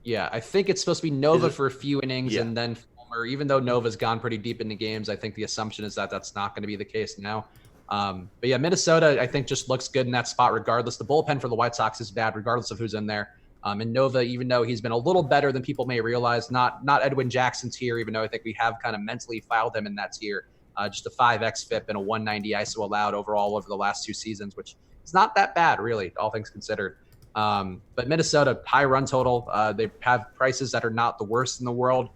Yeah, I think it's supposed to be Nova for a few innings and then Fulmer. Even though Nova's gone pretty deep into games, I think the assumption is that that's not going to be the case now. But yeah, Minnesota, I think, just looks good in that spot regardless. The bullpen for the White Sox is bad regardless of who's in there. And Nova, even though he's been a little better than people may realize, not Edwin Jackson's tier, even though I think we have kind of mentally filed him in that tier. Just a 5x FIP and a 190 ISO allowed overall over the last 2 seasons, which is not that bad, really, all things considered. But Minnesota, high run total. They have prices that are not the worst in the world.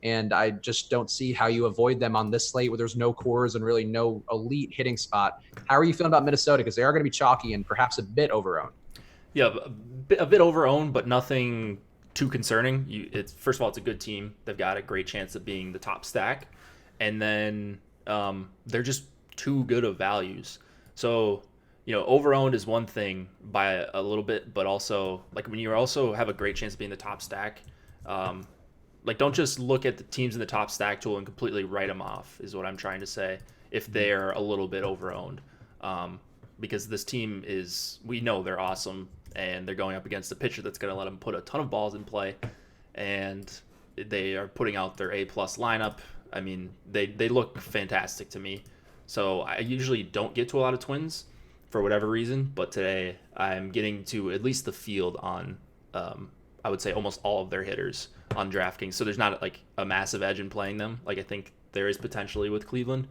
And I just don't see how you avoid them on this slate where there's no cores and really no elite hitting spot. How are you feeling about Minnesota? Because they are going to be chalky and perhaps a bit overowned. Yeah, a bit overowned, but nothing too concerning. First of all, it's a good team. They've got a great chance of being the top stack. And then they're just too good of values. So, overowned is one thing by a little bit, but also, like, when you also have a great chance of being the top stack, don't just look at the teams in the top stack tool and completely write them off, is what I'm trying to say, if they're a little bit overowned. Because this team we know they're awesome, and they're going up against a pitcher that's going to let them put a ton of balls in play, and they are putting out their A-plus lineup. I mean, they look fantastic to me. So I usually don't get to a lot of Twins for whatever reason, but today I'm getting to at least the field on, I would say, almost all of their hitters on DraftKings. So there's not like a massive edge in playing them, like I think there is potentially with Cleveland.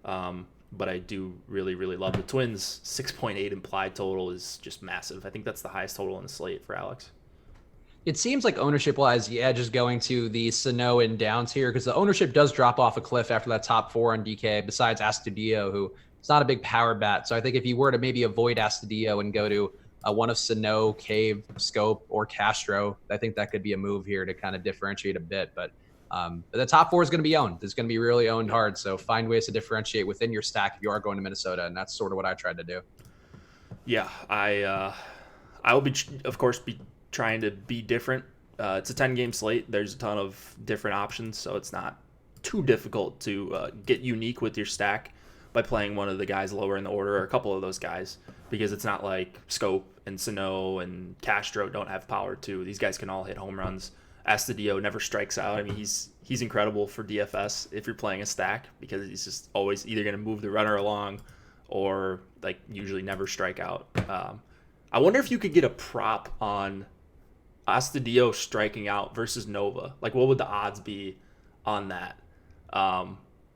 But I do really, really love the Twins. 6.8 implied total is just massive. I think that's the highest total on the slate for Alex. It seems like ownership-wise, the edge is going to the Sano and Downs here because the ownership does drop off a cliff after that top 4 on DK, besides Astudillo, who is not a big power bat. So I think if you were to maybe avoid Astudillo and go to one of Sano, Cave, Scope, or Castro, I think that could be a move here to kind of differentiate a bit. But the top 4 is going to be owned. It's going to be really owned hard. So find ways to differentiate within your stack if you are going to Minnesota, and that's sort of what I tried to do. Yeah, I will be, of course, trying to be different. It's a 10-game slate. There's a ton of different options, so it's not too difficult to get unique with your stack by playing one of the guys lower in the order or a couple of those guys, because it's not like Scope and Sano and Castro don't have power too. These guys can all hit home runs. Astudillo never strikes out. I mean, he's incredible for DFS if you're playing a stack, because he's just always either going to move the runner along or like usually never strike out. I wonder if you could get a prop on Astudillo striking out versus Nova. Like, what would the odds be on that?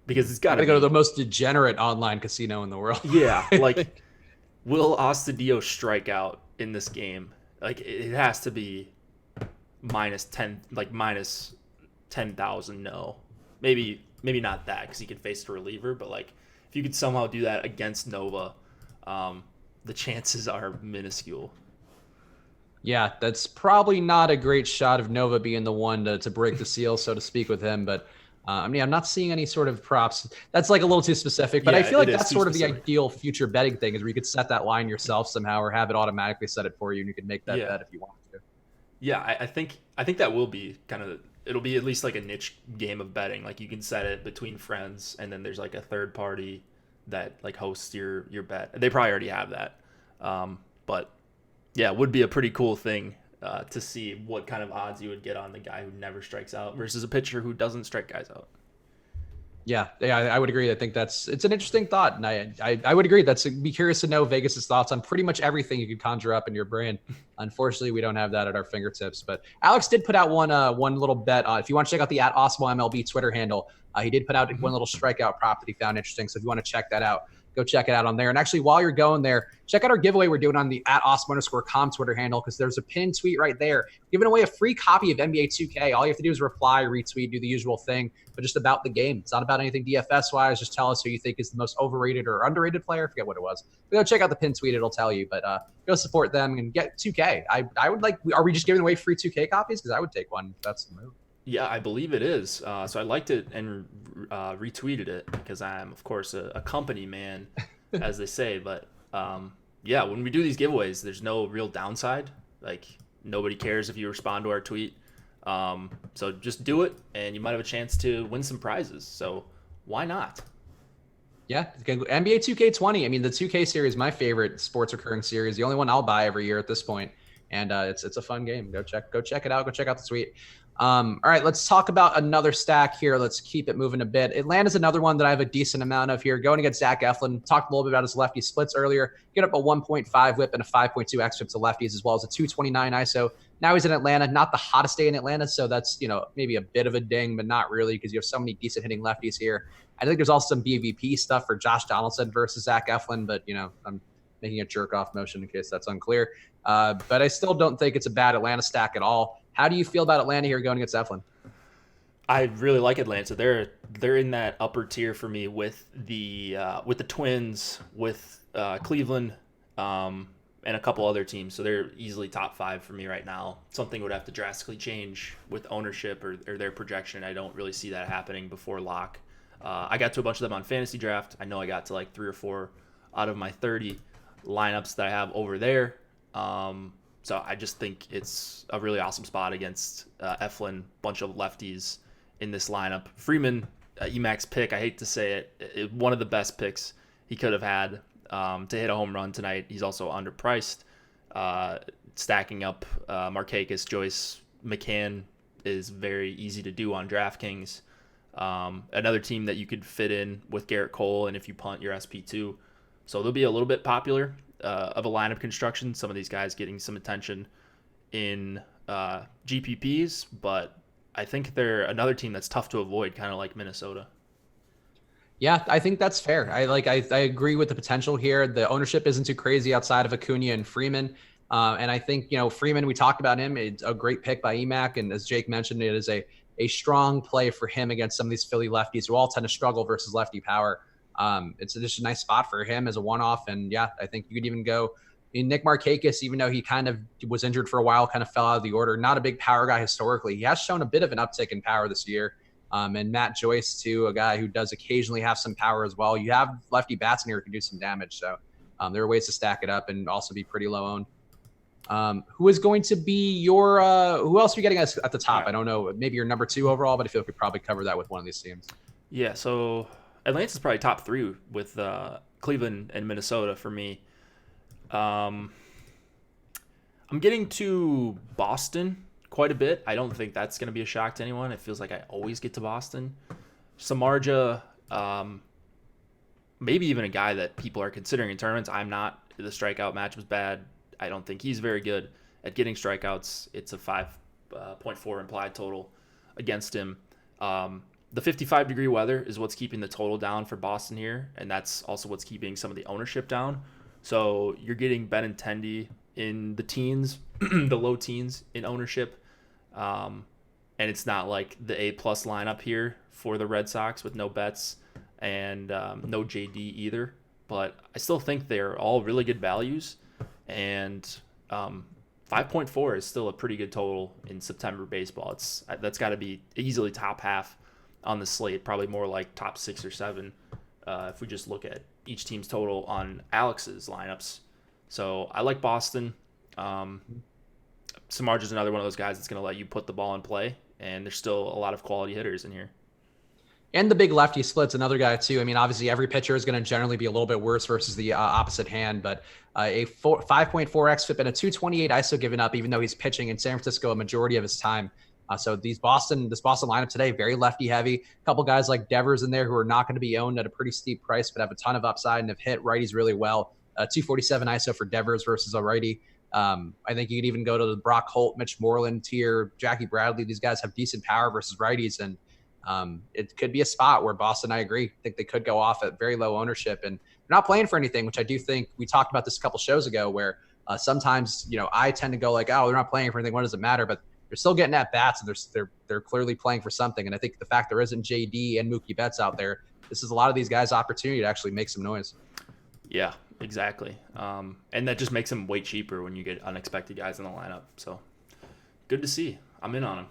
Because it's got to go to the most degenerate online casino in the world. Yeah, like, will Astudillo strike out in this game? Like, it has to be minus 10,000. No, maybe not that, because he could face the reliever. But like, if you could somehow do that against Nova, the chances are minuscule. Yeah, that's probably not a great shot of Nova being the one to break the seal, so to speak, with him. But I mean, I'm not seeing any sort of props. That's like a little too specific, but I feel like that's sort of the ideal future betting thing is where you could set that line yourself somehow or have it automatically set it for you and you can make that bet if you want to. Yeah, I think that will be kind of, it'll be at least like a niche game of betting. Like you can set it between friends and then there's like a third party that like hosts your bet. They probably already have that. But yeah, it would be a pretty cool thing to see what kind of odds you would get on the guy who never strikes out versus a pitcher who doesn't strike guys out. Yeah, I would agree. I think it's an interesting thought, and I would agree. Be curious to know Vegas's thoughts on pretty much everything you could conjure up in your brain. Unfortunately, we don't have that at our fingertips. But Alex did put out one little bet. If you want to check out the @OsmoMLB Twitter handle, he did put out one little strikeout prop that he found interesting. So if you want to check that out, go check it out on there. And actually, while you're going there, check out our giveaway we're doing on the @Osmo_com Twitter handle because there's a pinned tweet right there giving away a free copy of NBA 2K. All you have to do is reply, retweet, do the usual thing, but just about the game. It's not about anything DFS-wise. Just tell us who you think is the most overrated or underrated player. I forget what it was. But go check out the pinned tweet. It'll tell you. But go support them and get 2K. I would like – are we just giving away free 2K copies? Because I would take one if that's the move. Yeah, I believe it is. So I liked it and retweeted it because I'm, of course, a company man, as they say. But yeah, when we do these giveaways, there's no real downside. Like nobody cares if you respond to our tweet. So just do it, and you might have a chance to win some prizes. So why not? Yeah, NBA 2K20. I mean, the 2K series, my favorite sports recurring series, the only one I'll buy every year at this point. And it's a fun game. Go check it out. Go check out the tweet. All right, let's talk about another stack here. Let's keep it moving a bit. Atlanta's another one that I have a decent amount of here. Going against Zach Eflin. Talked a little bit about his lefty splits earlier. Get up a 1.5 whip and a 5.2 xFIP to lefties, as well as a 229 ISO. Now he's in Atlanta. Not the hottest day in Atlanta, so that's maybe a bit of a ding, but not really because you have so many decent hitting lefties here. I think there's also some BVP stuff for Josh Donaldson versus Zach Eflin, but I'm making a jerk off motion in case that's unclear. But I still don't think it's a bad Atlanta stack at all. How do you feel about Atlanta here going against Eflin? I really like Atlanta. They're in that upper tier for me with the Twins, with Cleveland, and a couple other teams. So they're easily top 5 for me right now. Something would have to drastically change with ownership or their projection. I don't really see that happening before lock. I got to a bunch of them on Fantasydraft. I know I got to like 3 or 4 out of my 30 lineups that I have over there. So I just think it's a really awesome spot against Eflin, bunch of lefties in this lineup. Freeman, Emacs pick, I hate to say it, one of the best picks he could have had to hit a home run tonight. He's also underpriced. Stacking up Markakis, Joyce, McCann is very easy to do on DraftKings. Another team that you could fit in with Garrett Cole, and if you punt your SP2. So they'll be a little bit popular of a lineup construction. Some of these guys getting some attention in GPPs, but I think they're another team that's tough to avoid, kind of like Minnesota. Yeah, I think that's fair. I agree with the potential here. The ownership isn't too crazy outside of Acuna and Freeman. And I think, Freeman, we talked about him. It's a great pick by EMAC. And as Jake mentioned, it is a strong play for him against some of these Philly lefties who all tend to struggle versus lefty power. It's just a nice spot for him as a one-off. And yeah, I think you could even go in Nick Markakis, even though he kind of was injured for a while, kind of fell out of the order. Not a big power guy historically. He has shown a bit of an uptick in power this year. And Matt Joyce, too, a guy who does occasionally have some power as well. You have lefty bats in here who can do some damage. So there are ways to stack it up and also be pretty low owned. Who is going to be your who else are you getting at the top? Right. I don't know. Maybe your number 2 overall, but I feel like we could probably cover that with one of these teams. Yeah, so Atlanta's probably top 3 with Cleveland and Minnesota for me. I'm getting to Boston quite a bit. I don't think that's going to be a shock to anyone. It feels like I always get to Boston. Samardzija, maybe even a guy that people are considering in tournaments. I'm not. The strikeout match was bad. I don't think he's very good at getting strikeouts. It's a 5.4 implied total against him. The 55-degree weather is what's keeping the total down for Boston here, and that's also what's keeping some of the ownership down. So you're getting Benintendi in the teens, the low teens in ownership, and it's not like the A-plus lineup here for the Red Sox with no bets and no JD either. But I still think they're all really good values, and 5.4 is still a pretty good total in September baseball. That's got to be easily top half on the slate, probably more like top 6 or 7 if we just look at each team's total on Alex's lineups. So I like Boston. Samardz's another one of those guys that's going to let you put the ball in play, and there's still a lot of quality hitters in here. And the big lefty split's another guy too. I mean, obviously every pitcher is going to generally be a little bit worse versus the opposite hand, but a 5.4x FIP and a 228 ISO given up, even though he's pitching in San Francisco a majority of his time. So this Boston lineup today, very lefty heavy. A couple guys like Devers in there who are not going to be owned at a pretty steep price, but have a ton of upside and have hit righties really well. 247 ISO for Devers versus a righty. I think you could even go to the Brock Holt, Mitch Moreland tier, Jackie Bradley. These guys have decent power versus righties, and it could be a spot where Boston, I agree, think they could go off at very low ownership, and they're not playing for anything, which I do think we talked about this a couple shows ago, where sometimes, I tend to go like, oh, they're not playing for anything. What does it matter? But they're still getting at bats, and they're clearly playing for something. And I think the fact there isn't JD and Mookie Betts out there, this is a lot of these guys' opportunity to actually make some noise. Yeah, exactly. And that just makes them way cheaper when you get unexpected guys in the lineup. So good to see. I'm in on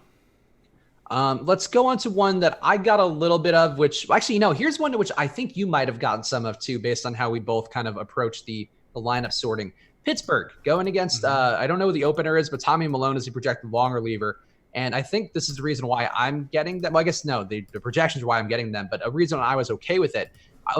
them. Let's go on to one that I got a little bit of, which actually, here's one which I think you might have gotten some of too, based on how we both kind of approach the lineup sorting. Pittsburgh going against, I don't know who the opener is, but Tommy Milone is the projected long reliever. And I think this is the reason why I'm getting them. Well, I guess no, the projections are why I'm getting them, but a reason I was okay with it.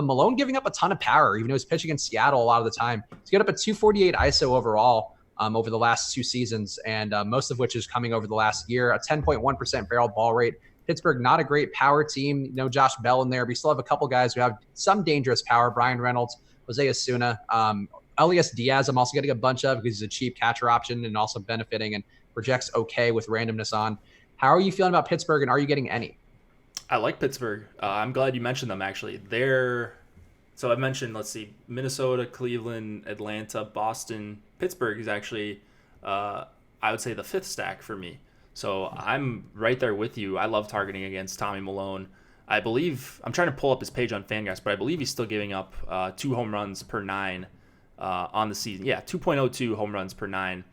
Malone giving up a ton of power, even though he's pitching in Seattle a lot of the time. He's got up a 248 ISO overall over the last 2 seasons, and most of which is coming over the last year. A 10.1% barrel ball rate. Pittsburgh, not a great power team. No Josh Bell in there, but you still have a couple guys who have some dangerous power. Brian Reynolds, Jose Osuna, Elias Diaz, I'm also getting a bunch of because he's a cheap catcher option and also benefiting and projects okay with randomness on. How are you feeling about Pittsburgh, and are you getting any? I like Pittsburgh. I'm glad you mentioned them, actually. So I mentioned, let's see, Minnesota, Cleveland, Atlanta, Boston. Pittsburgh is actually, I would say, the 5th stack for me. So I'm right there with you. I love targeting against Tommy Milone. I believe, I'm trying to pull up his page on Fangraphs, but I believe he's still giving up 2 home runs per 9 on the season. Yeah, 2.02 home runs per 9.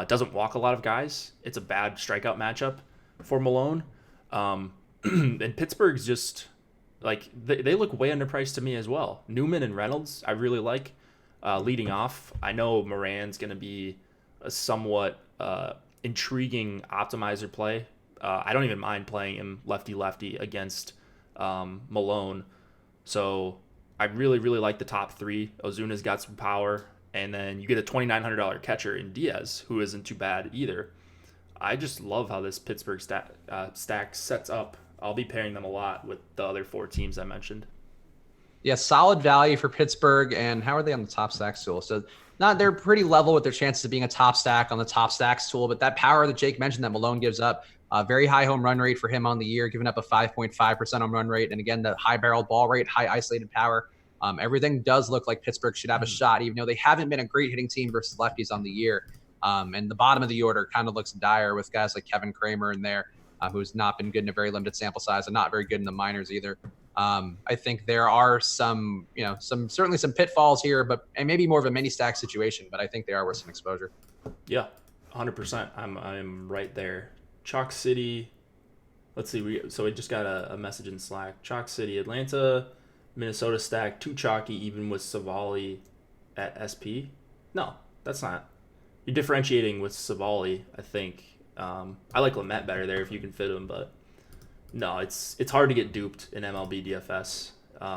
Doesn't walk a lot of guys. It's a bad strikeout matchup for Milone. And Pittsburgh's just, like, they look way underpriced to me as well. Newman and Reynolds, I really like leading off. I know Moran's going to be a somewhat intriguing optimizer play. I don't even mind playing him lefty-lefty against Milone. So I really, really like the top 3. Ozuna's got some power. And then you get a $2,900 catcher in Diaz, who isn't too bad either. I just love how this Pittsburgh stack sets up. I'll be pairing them a lot with the other 4 teams I mentioned. Yeah, solid value for Pittsburgh. And how are they on the top stacks tool? So they're pretty level with their chances of being a top stack on the top stacks tool. But that power that Jake mentioned that Milone gives up, very high home run rate for him on the year, giving up a 5.5% home run rate. And again, the high barrel ball rate, high isolated power. Everything does look like Pittsburgh should have a shot, even though they haven't been a great hitting team versus lefties on the year. And the bottom of the order kind of looks dire with guys like Kevin Kramer in there, who's not been good in a very limited sample size and not very good in the minors either. I think there are some pitfalls here, and maybe more of a mini stack situation, but I think they are worth some exposure. Yeah, 100%. I'm right there. Chalk City. Let's see. We just got a message in Slack. Chalk City, Atlanta, Minnesota stack, too chalky even with Savali at SP. No, that's not. You're differentiating with Savali, I think. I like Lamet better there if you can fit him, but no, it's hard to get duped in MLB DFS.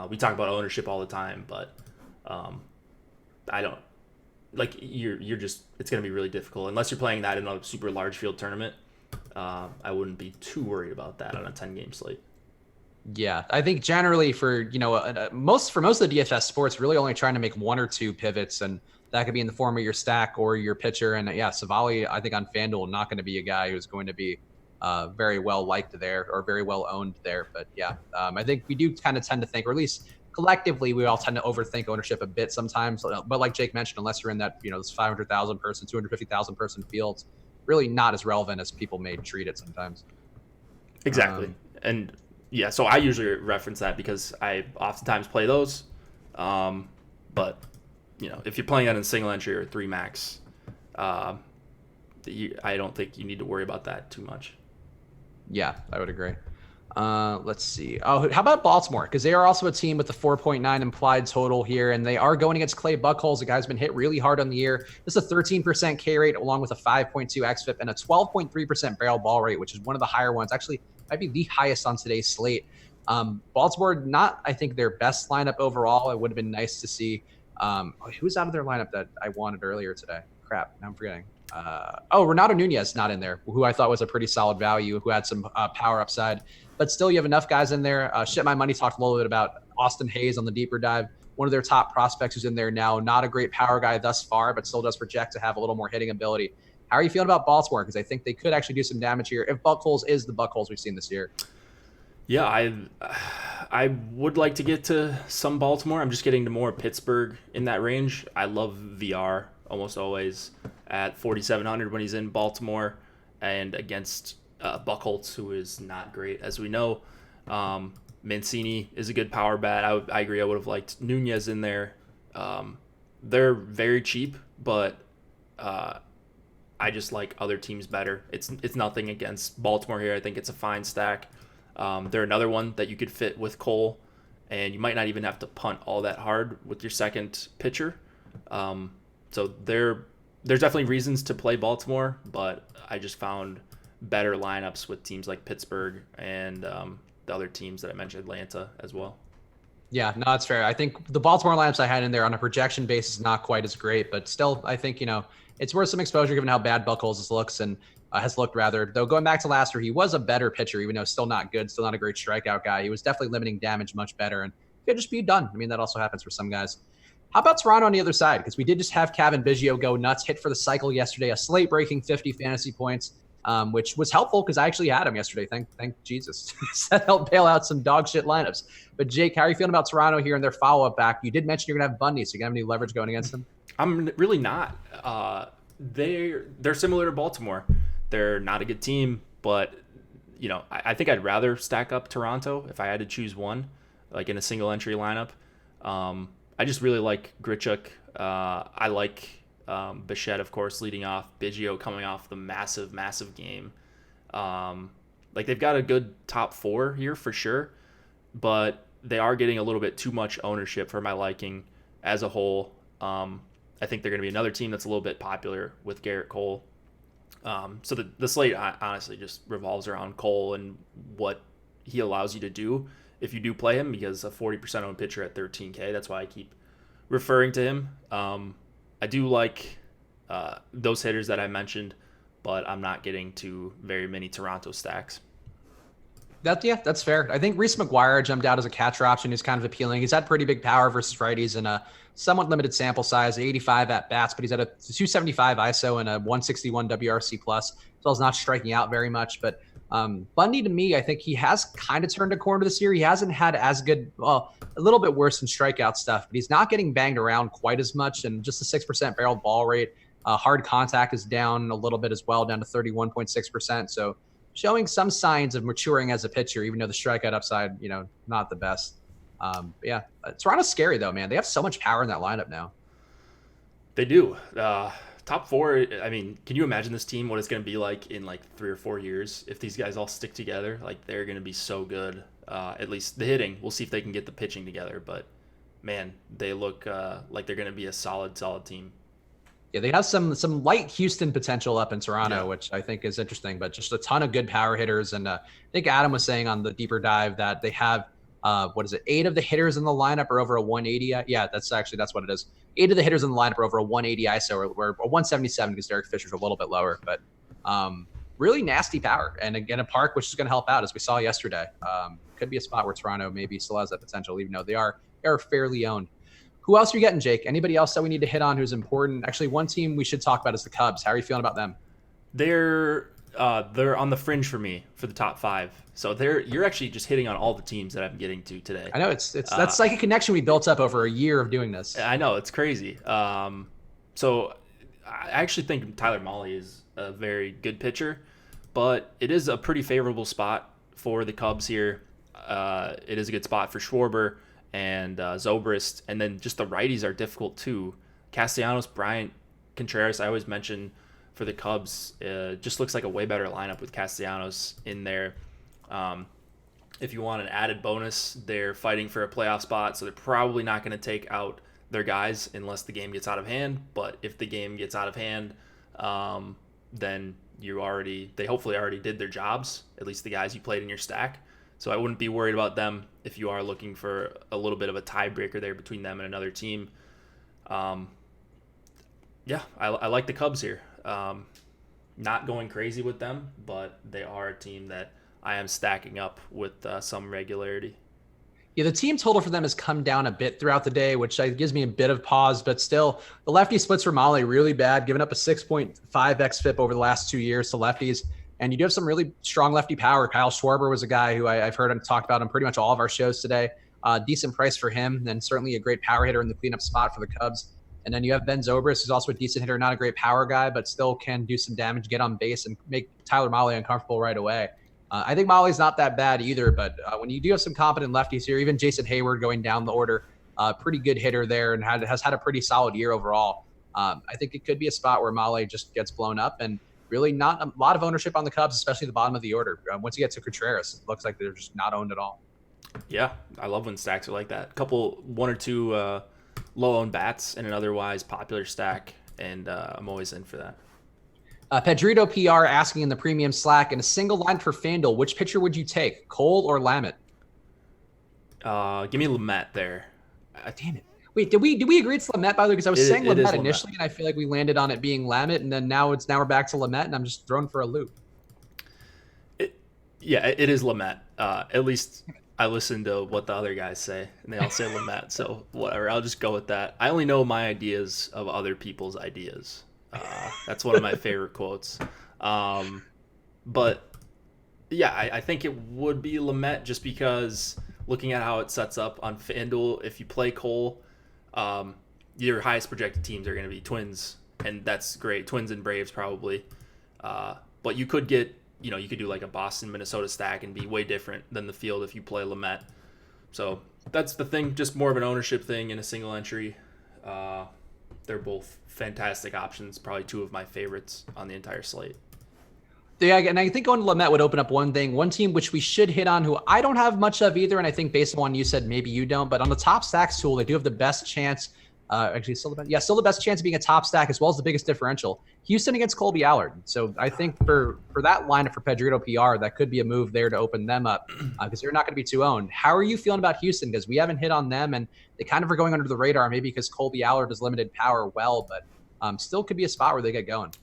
We talk about ownership all the time, but I don't like you're just, it's going to be really difficult unless you're playing that in a super large field tournament. I wouldn't be too worried about that on a 10-game slate. Yeah, I think generally for most of the DFS sports, really only trying to make 1 or 2 pivots, and that could be in the form of your stack or your pitcher. And yeah, Savali, I think on FanDuel, not going to be a guy who's going to be very well liked there or very well owned there. But yeah, I think we do kind of tend to think, or at least collectively, we all tend to overthink ownership a bit sometimes. But like Jake mentioned, unless you're in that this 500,000 person, 250,000 person fields, really not as relevant as people may treat it sometimes. Exactly, and yeah, so I usually reference that because I oftentimes play those. But if you're playing that in single entry or 3 max, I don't think you need to worry about that too much. Yeah, I would agree. Let's see. Oh, how about Baltimore? Because they are also a team with the 4.9 implied total here, and they are going against Clay Buchholz, a guy who's been hit really hard on the year. This is a 13% K rate, along with a 5.2 xFIP and a 12.3% barrel ball rate, which is one of the higher ones. Actually, might be the highest on today's slate. Baltimore, not I think their best lineup overall. It would have been nice to see. Who's out of their lineup that I wanted earlier today? Crap, now I'm forgetting. Renato Nunez not in there, who I thought was a pretty solid value, who had some power upside. But still, you have enough guys in there. Shit My Money talked a little bit about Austin Hayes on the deeper dive. One of their top prospects who's in there now. Not a great power guy thus far, but still does project to have a little more hitting ability. How are you feeling about Baltimore? Because I think they could actually do some damage here if Buchholz is the Buchholz we've seen this year. Yeah, I would like to get to some Baltimore. I'm just getting to more Pittsburgh in that range. I love VR almost always at 4,700 when he's in Baltimore and against Buchholz, who is not great, as we know. Mancini is a good power bat. I agree. I would have liked Nunez in there. They're very cheap, but I just like other teams better. It's nothing against Baltimore here. I think it's a fine stack. They're another one that you could fit with Cole, and you might not even have to punt all that hard with your second pitcher. So there's definitely reasons to play Baltimore, but I just found better lineups with teams like Pittsburgh and the other teams that I mentioned, Atlanta as well. Yeah, no, that's fair. I think the Baltimore lineups I had in there on a projection basis not quite as great, but still, I think, it's worth some exposure given how bad Buchholz looks and has looked rather. Though going back to last year, he was a better pitcher, even though still not good, still not a great strikeout guy. He was definitely limiting damage much better and could just be done. I mean, that also happens for some guys. How about Toronto on the other side? Because we did just have Kevin Biggio go nuts, hit for the cycle yesterday, a slate-breaking 50 fantasy points, which was helpful because I actually had him yesterday. Thank Jesus. That helped bail out some dog shit lineups. But Jake, how are you feeling about Toronto here and their follow-up back? You did mention you're going to have Bundy, so you going to have any leverage going against them? I'm really not. They're similar to Baltimore. They're not a good team, but I think I'd rather stack up Toronto if I had to choose one, like in a single entry lineup. I just really like Grichuk. I like Bichette, of course, leading off. Biggio coming off the massive game. They've got a good top four here for sure, but they are getting a little bit too much ownership for my liking as a whole. I think they're going to be another team that's a little bit popular with Garrett Cole. So the slate honestly just revolves around Cole and what he allows you to do if you do play him, because a 40% owned pitcher at 13K, that's why I keep referring to him. I do like those hitters that I mentioned, but I'm not getting to very many Toronto stacks. That's fair. I think Reese McGuire jumped out as a catcher option. He's kind of appealing. He's had pretty big power versus righties and a somewhat limited sample size, 85 at bats, but he's at a 275 ISO and a 161 WRC plus. So he's not striking out very much. But Bundy, to me, I think he has kind of turned a corner this year. He hasn't had as good, a little bit worse than strikeout stuff, but he's not getting banged around quite as much. And just a 6% barrel ball rate. Hard contact is down a little bit as well, down to 31.6%. So showing some signs of maturing as a pitcher, even though the strikeout upside, not the best. Toronto's scary though, man. They have so much power in that lineup now. They do. Top four. I mean, can you imagine this team, what it's going to be like in 3 or 4 years if these guys all stick together? They're going to be so good. At least the hitting. We'll see if they can get the pitching together. But man, they look like they're going to be a solid team. Yeah, they have some light Houston potential up in Toronto, which I think is interesting, but just a ton of good power hitters. And I think Adam was saying on the deeper dive that they have, 8 of the hitters in the lineup are over a 180. Yeah, that's what it is. 8 of the hitters in the lineup are over a 180 ISO or a 177 because Derek Fisher's a little bit lower, but really nasty power. And again, a park, which is going to help out as we saw yesterday. Could be a spot where Toronto maybe still has that potential, even though they are fairly owned. Who else are you getting, Jake? Anybody else that we need to hit on who's important? Actually, one team we should talk about is the Cubs. How are you feeling about them? They're on the fringe for me for the top 5. So you're actually just hitting on all the teams that I'm getting to today. I know it's that's like a connection we built up over a year of doing this. I know, it's crazy. So I actually think Tyler Mahle is a very good pitcher, but it is a pretty favorable spot for the Cubs here. It is a good spot for Schwarber and Zobrist, and then just the righties are difficult too. Castellanos, Bryant, Contreras, I always mention for the Cubs, just looks like a way better lineup with Castellanos in there. If you want an added bonus, they're fighting for a playoff spot, so they're probably not going to take out their guys unless the game gets out of hand. But if the game gets out of hand, then they hopefully already did their jobs, at least the guys you played in your stack. So I wouldn't be worried about them if you are looking for a little bit of a tiebreaker there between them and another team. Yeah, I like the Cubs here. Not going crazy with them, but they are a team that I am stacking up with some regularity. Yeah, the team total for them has come down a bit throughout the day, which gives me a bit of pause, but still, the lefty splits for Molly really bad, giving up a 6.5x FIP over the last 2 years to lefties. And you do have some really strong lefty power. Kyle Schwarber was a guy who I've heard him talk about on pretty much all of our shows today. Decent price for him, and certainly a great power hitter in the cleanup spot for the Cubs. And then you have Ben Zobrist, who's also a decent hitter, not a great power guy, but still can do some damage, get on base, and make Tyler Molly uncomfortable right away. I think Molly's not that bad either, but when you do have some competent lefties here, even Jason Hayward going down the order, pretty good hitter there and has had a pretty solid year overall. I think it could be a spot where Molly just gets blown up and really not a lot of ownership on the Cubs, especially the bottom of the order. Once you get to Contreras, it looks like they're just not owned at all. Yeah, I love when stacks are like that. One or two low-owned bats in an otherwise popular stack, and I'm always in for that. Pedrito PR asking in the premium Slack, in a single line for FanDuel, which pitcher would you take, Cole or Lamet? Give me Lamet there. Damn it. Wait, did we agree it's Lamet, by the way? Because I was saying Lamet initially, Lamet. and I feel like we landed on it being Lamet, and then now we're back to Lamet, and I'm just thrown for a loop. It is Lamet. At least I listen to what the other guys say, and they all say Lamet, so whatever. I'll just go with that. I only know my ideas of other people's ideas. That's one of my favorite quotes. But yeah, I think it would be Lamet just because looking at how it sets up on FanDuel, if you play Cole, your highest projected teams are going to be Twins, and that's great. Twins and Braves probably. But you could get, you could do like a Boston, Minnesota stack and be way different than the field if you play Lamet. So that's the thing, just more of an ownership thing in a single entry. They're both fantastic options, probably two of my favorites on the entire slate. Yeah, and I think going to Lamet would open up one team which we should hit on, who I don't have much of either, and I think based on what you said, maybe you don't, but on the top stacks tool, they do have the best chance, still the best chance of being a top stack as well as the biggest differential. Houston against Colby Allard. So I think for that lineup for Pedrito PR, that could be a move there to open them up because they're not going to be too owned. How are you feeling about Houston? Because we haven't hit on them, and they kind of are going under the radar, maybe because Colby Allard has limited power but still could be a spot where they get going.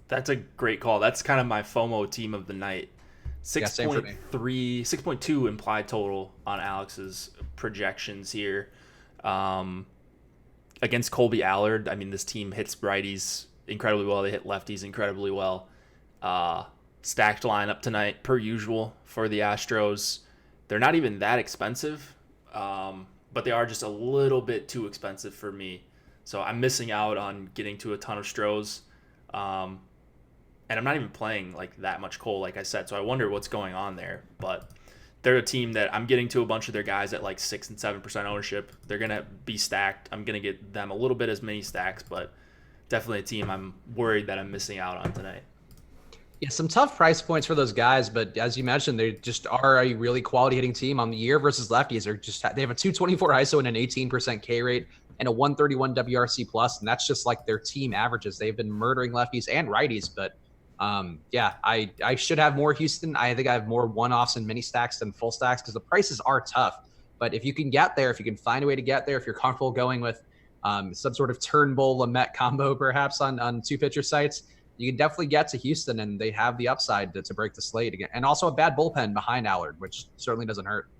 That's a great call. That's kind of my FOMO team of the night. 6.2 implied total on Alex's projections here. Against Colby Allard, I mean, this team hits righties incredibly well. They hit lefties incredibly well. Stacked lineup tonight, per usual, for the Astros. They're not even that expensive, but they are just a little bit too expensive for me. So I'm missing out on getting to a ton of Stros. And I'm not even playing like that much Cole, like I said. So I wonder what's going on there. But they're a team that I'm getting to a bunch of their guys at like 6 and 7% ownership. They're going to be stacked. I'm going to get them a little bit as many stacks, but definitely a team I'm worried that I'm missing out on tonight. Yeah, some tough price points for those guys, but as you mentioned, they just are a really quality hitting team on the year versus lefties. They have a 224 ISO and an 18% K rate and a 131 WRC plus, and that's just like their team averages. They've been murdering lefties and righties, but I should have more Houston. I think I have more one-offs and mini stacks than full stacks because the prices are tough. But if you can get there, if you can find a way to get there, if you're comfortable going with some sort of Turnbull Lamet combo perhaps on two pitcher sites, you can definitely get to Houston, and they have the upside to break the slate again. And also a bad bullpen behind Allard, which certainly doesn't hurt.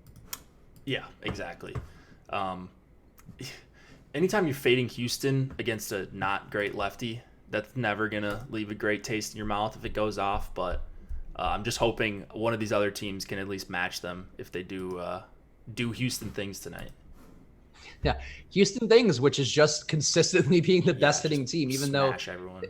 Yeah, exactly. Anytime you're fading Houston against a not great lefty, that's never going to leave a great taste in your mouth if it goes off. But I'm just hoping one of these other teams can at least match them if they do Houston things tonight. Yeah, Houston things, which is just consistently being the best hitting team, even though everyone.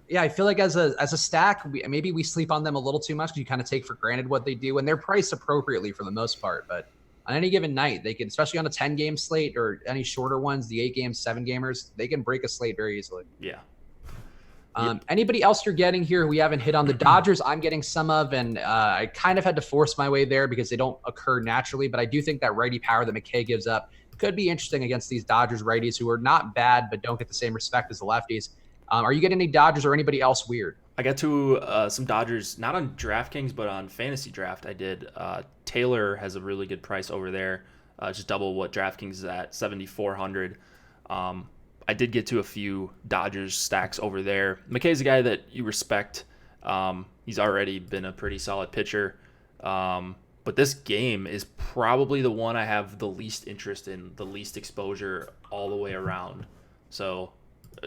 Yeah, I feel like as a stack, maybe we sleep on them a little too much because you kind of take for granted what they do, and they're priced appropriately for the most part. But on any given night, they can, especially on a 10-game slate or any shorter ones, the 8-game, 7-gamers, they can break a slate very easily. Yeah. Anybody else you're getting here who we haven't hit on? The Dodgers, I'm getting some of, and I kind of had to force my way there because they don't occur naturally. But I do think that righty power that McKay gives up could be interesting against these Dodgers righties who are not bad but don't get the same respect as the lefties. Are you getting any Dodgers or anybody else weird? I got to some Dodgers, not on DraftKings, but on Fantasydraft. I did. Taylor has a really good price over there, just double what DraftKings is at, 7,400. I did get to a few Dodgers stacks over there. McKay's a guy that you respect. He's already been a pretty solid pitcher. But this game is probably the one I have the least interest in, the least exposure all the way around. So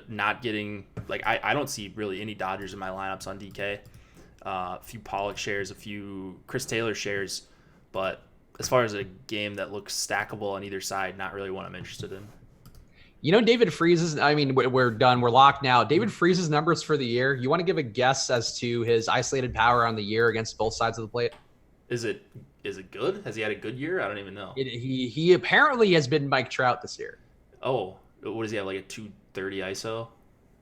not getting, like, I don't see really any Dodgers in my lineups on DK. A few Pollock shares, a few Chris Taylor shares. But as far as a game that looks stackable on either side, not really one I'm interested in. You know, David Freeze's, I mean, we're done. We're locked now. David Freeze's numbers for the year. You want to give a guess as to his isolated power on the year against both sides of the plate? Is it good? Has he had a good year? I don't even know. He apparently has been Mike Trout this year. Oh, what does he have, like a 230 ISO?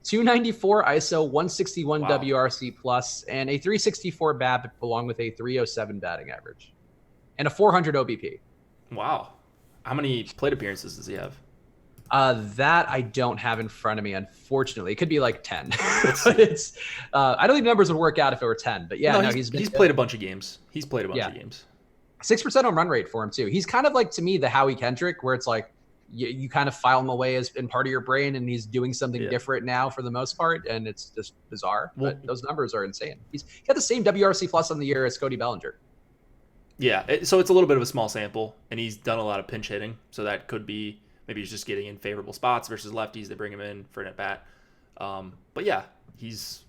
294 ISO, 161 Wow. WRC plus, and a 364 BABIP along with a 307 batting average. And a 400 OBP. Wow. How many plate appearances does he have? That I don't have in front of me, unfortunately. It could be like 10. It's I don't think the numbers would work out if it were 10. But yeah, no, he's played a bunch of games. He's played a bunch of games. 6% home run rate for him too. He's kind of like, to me, the Howie Kendrick, where it's like you kind of file him away as in part of your brain, and he's doing something different now for the most part, and it's just bizarre. But those numbers are insane. He got the same WRC plus on the year as Cody Bellinger. Yeah, so it's a little bit of a small sample, and he's done a lot of pinch hitting, so that could be maybe he's just getting in favorable spots versus lefties. They bring him in for an at-bat. But yeah, he's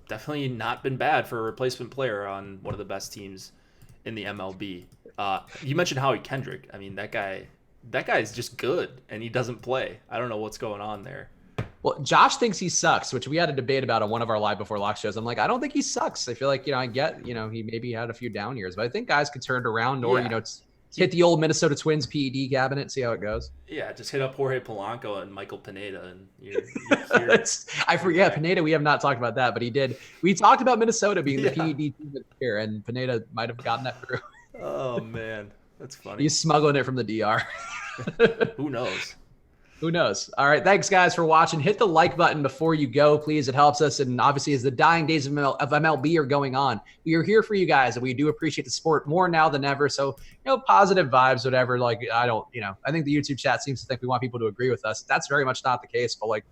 definitely not been bad for a replacement player on one of the best teams in the MLB. You mentioned Howie Kendrick. I mean, that guy is just good, and he doesn't play. I don't know what's going on there. Well, Josh thinks he sucks, which we had a debate about on one of our Live Before Lock shows. I'm like, I don't think he sucks. I feel like, I get, he maybe had a few down years, but I think guys could turn it around or, hit the old Minnesota Twins PED cabinet, see how it goes. Yeah, just hit up Jorge Polanco and Michael Pineda, and you're I forget Pineda. We have not talked about that, but he did. We talked about Minnesota being the PED team of the year, and Pineda might have gotten that through. Oh man, that's funny. He's smuggling it from the DR. Who knows? Who knows? All right. Thanks, guys, for watching. Hit the like button before you go, please. It helps us. And obviously, as the dying days of MLB are going on, we are here for you guys. And we do appreciate the sport more now than ever. So, positive vibes, whatever. Like, I think the YouTube chat seems to think we want people to agree with us. That's very much not the case. But,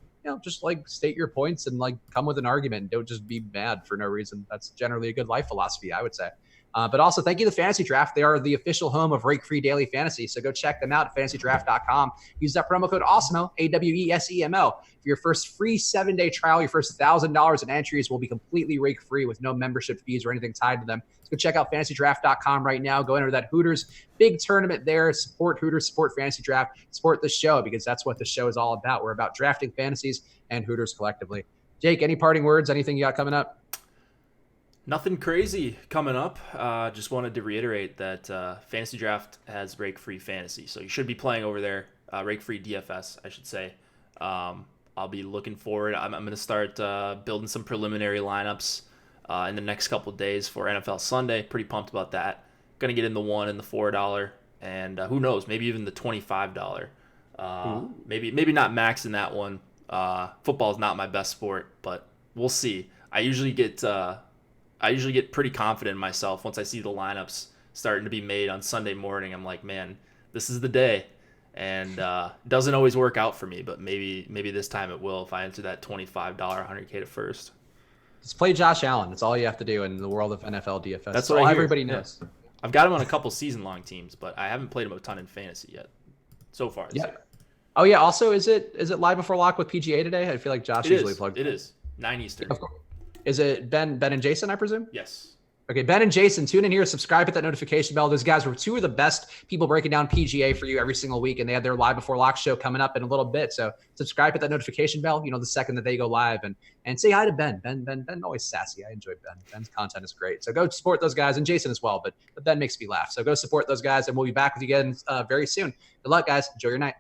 just state your points and come with an argument. Don't just be mad for no reason. That's generally a good life philosophy, I would say. But also, thank you to Fantasy Draft. They are the official home of Rake Free Daily Fantasy. So go check them out at fantasydraft.com. Use that promo code AWESEMO, AWESEMO. For your first free 7-day trial, your first $1,000 in entries will be completely rake free with no membership fees or anything tied to them. So go check out fantasydraft.com right now. Go enter that Hooters big tournament there. Support Hooters, support Fantasy Draft, support the show because that's what the show is all about. We're about drafting fantasies and Hooters collectively. Jake, any parting words? Anything you got coming up? Nothing crazy coming up. Just wanted to reiterate that Fantasy Draft has rake-free fantasy, so you should be playing over there. Rake-free DFS, I should say. I'll be looking forward. I'm going to start building some preliminary lineups in the next couple of days for NFL Sunday. Pretty pumped about that. Going to get in the $1 and the $4, and who knows, maybe even the $25. Maybe not max in that one. Football is not my best sport, but we'll see. I usually get pretty confident in myself once I see the lineups starting to be made on Sunday morning. I'm like, man, this is the day. And doesn't always work out for me, but maybe this time it will if I enter that $25 100K to first. Just play Josh Allen. That's all you have to do in the world of NFL DFS. That's all everybody knows. Yeah. I've got him on a couple season-long teams, but I haven't played him a ton in fantasy yet so far this year. Oh, yeah. Also, is it Live Before Lock with PGA today? I feel like Josh usually plugs it. It is. 9 Eastern. Of course. Is it Ben and Jason, I presume? Yes. Okay, Ben and Jason, tune in here, subscribe, hit that notification bell. Those guys were two of the best people breaking down PGA for you every single week, and they had their Live Before Lock show coming up in a little bit. So subscribe, hit that notification bell, the second that they go live, and say hi to Ben. Ben always sassy. I enjoy Ben. Ben's content is great. So go support those guys, and Jason as well, but Ben makes me laugh. So go support those guys, and we'll be back with you again very soon. Good luck, guys. Enjoy your night.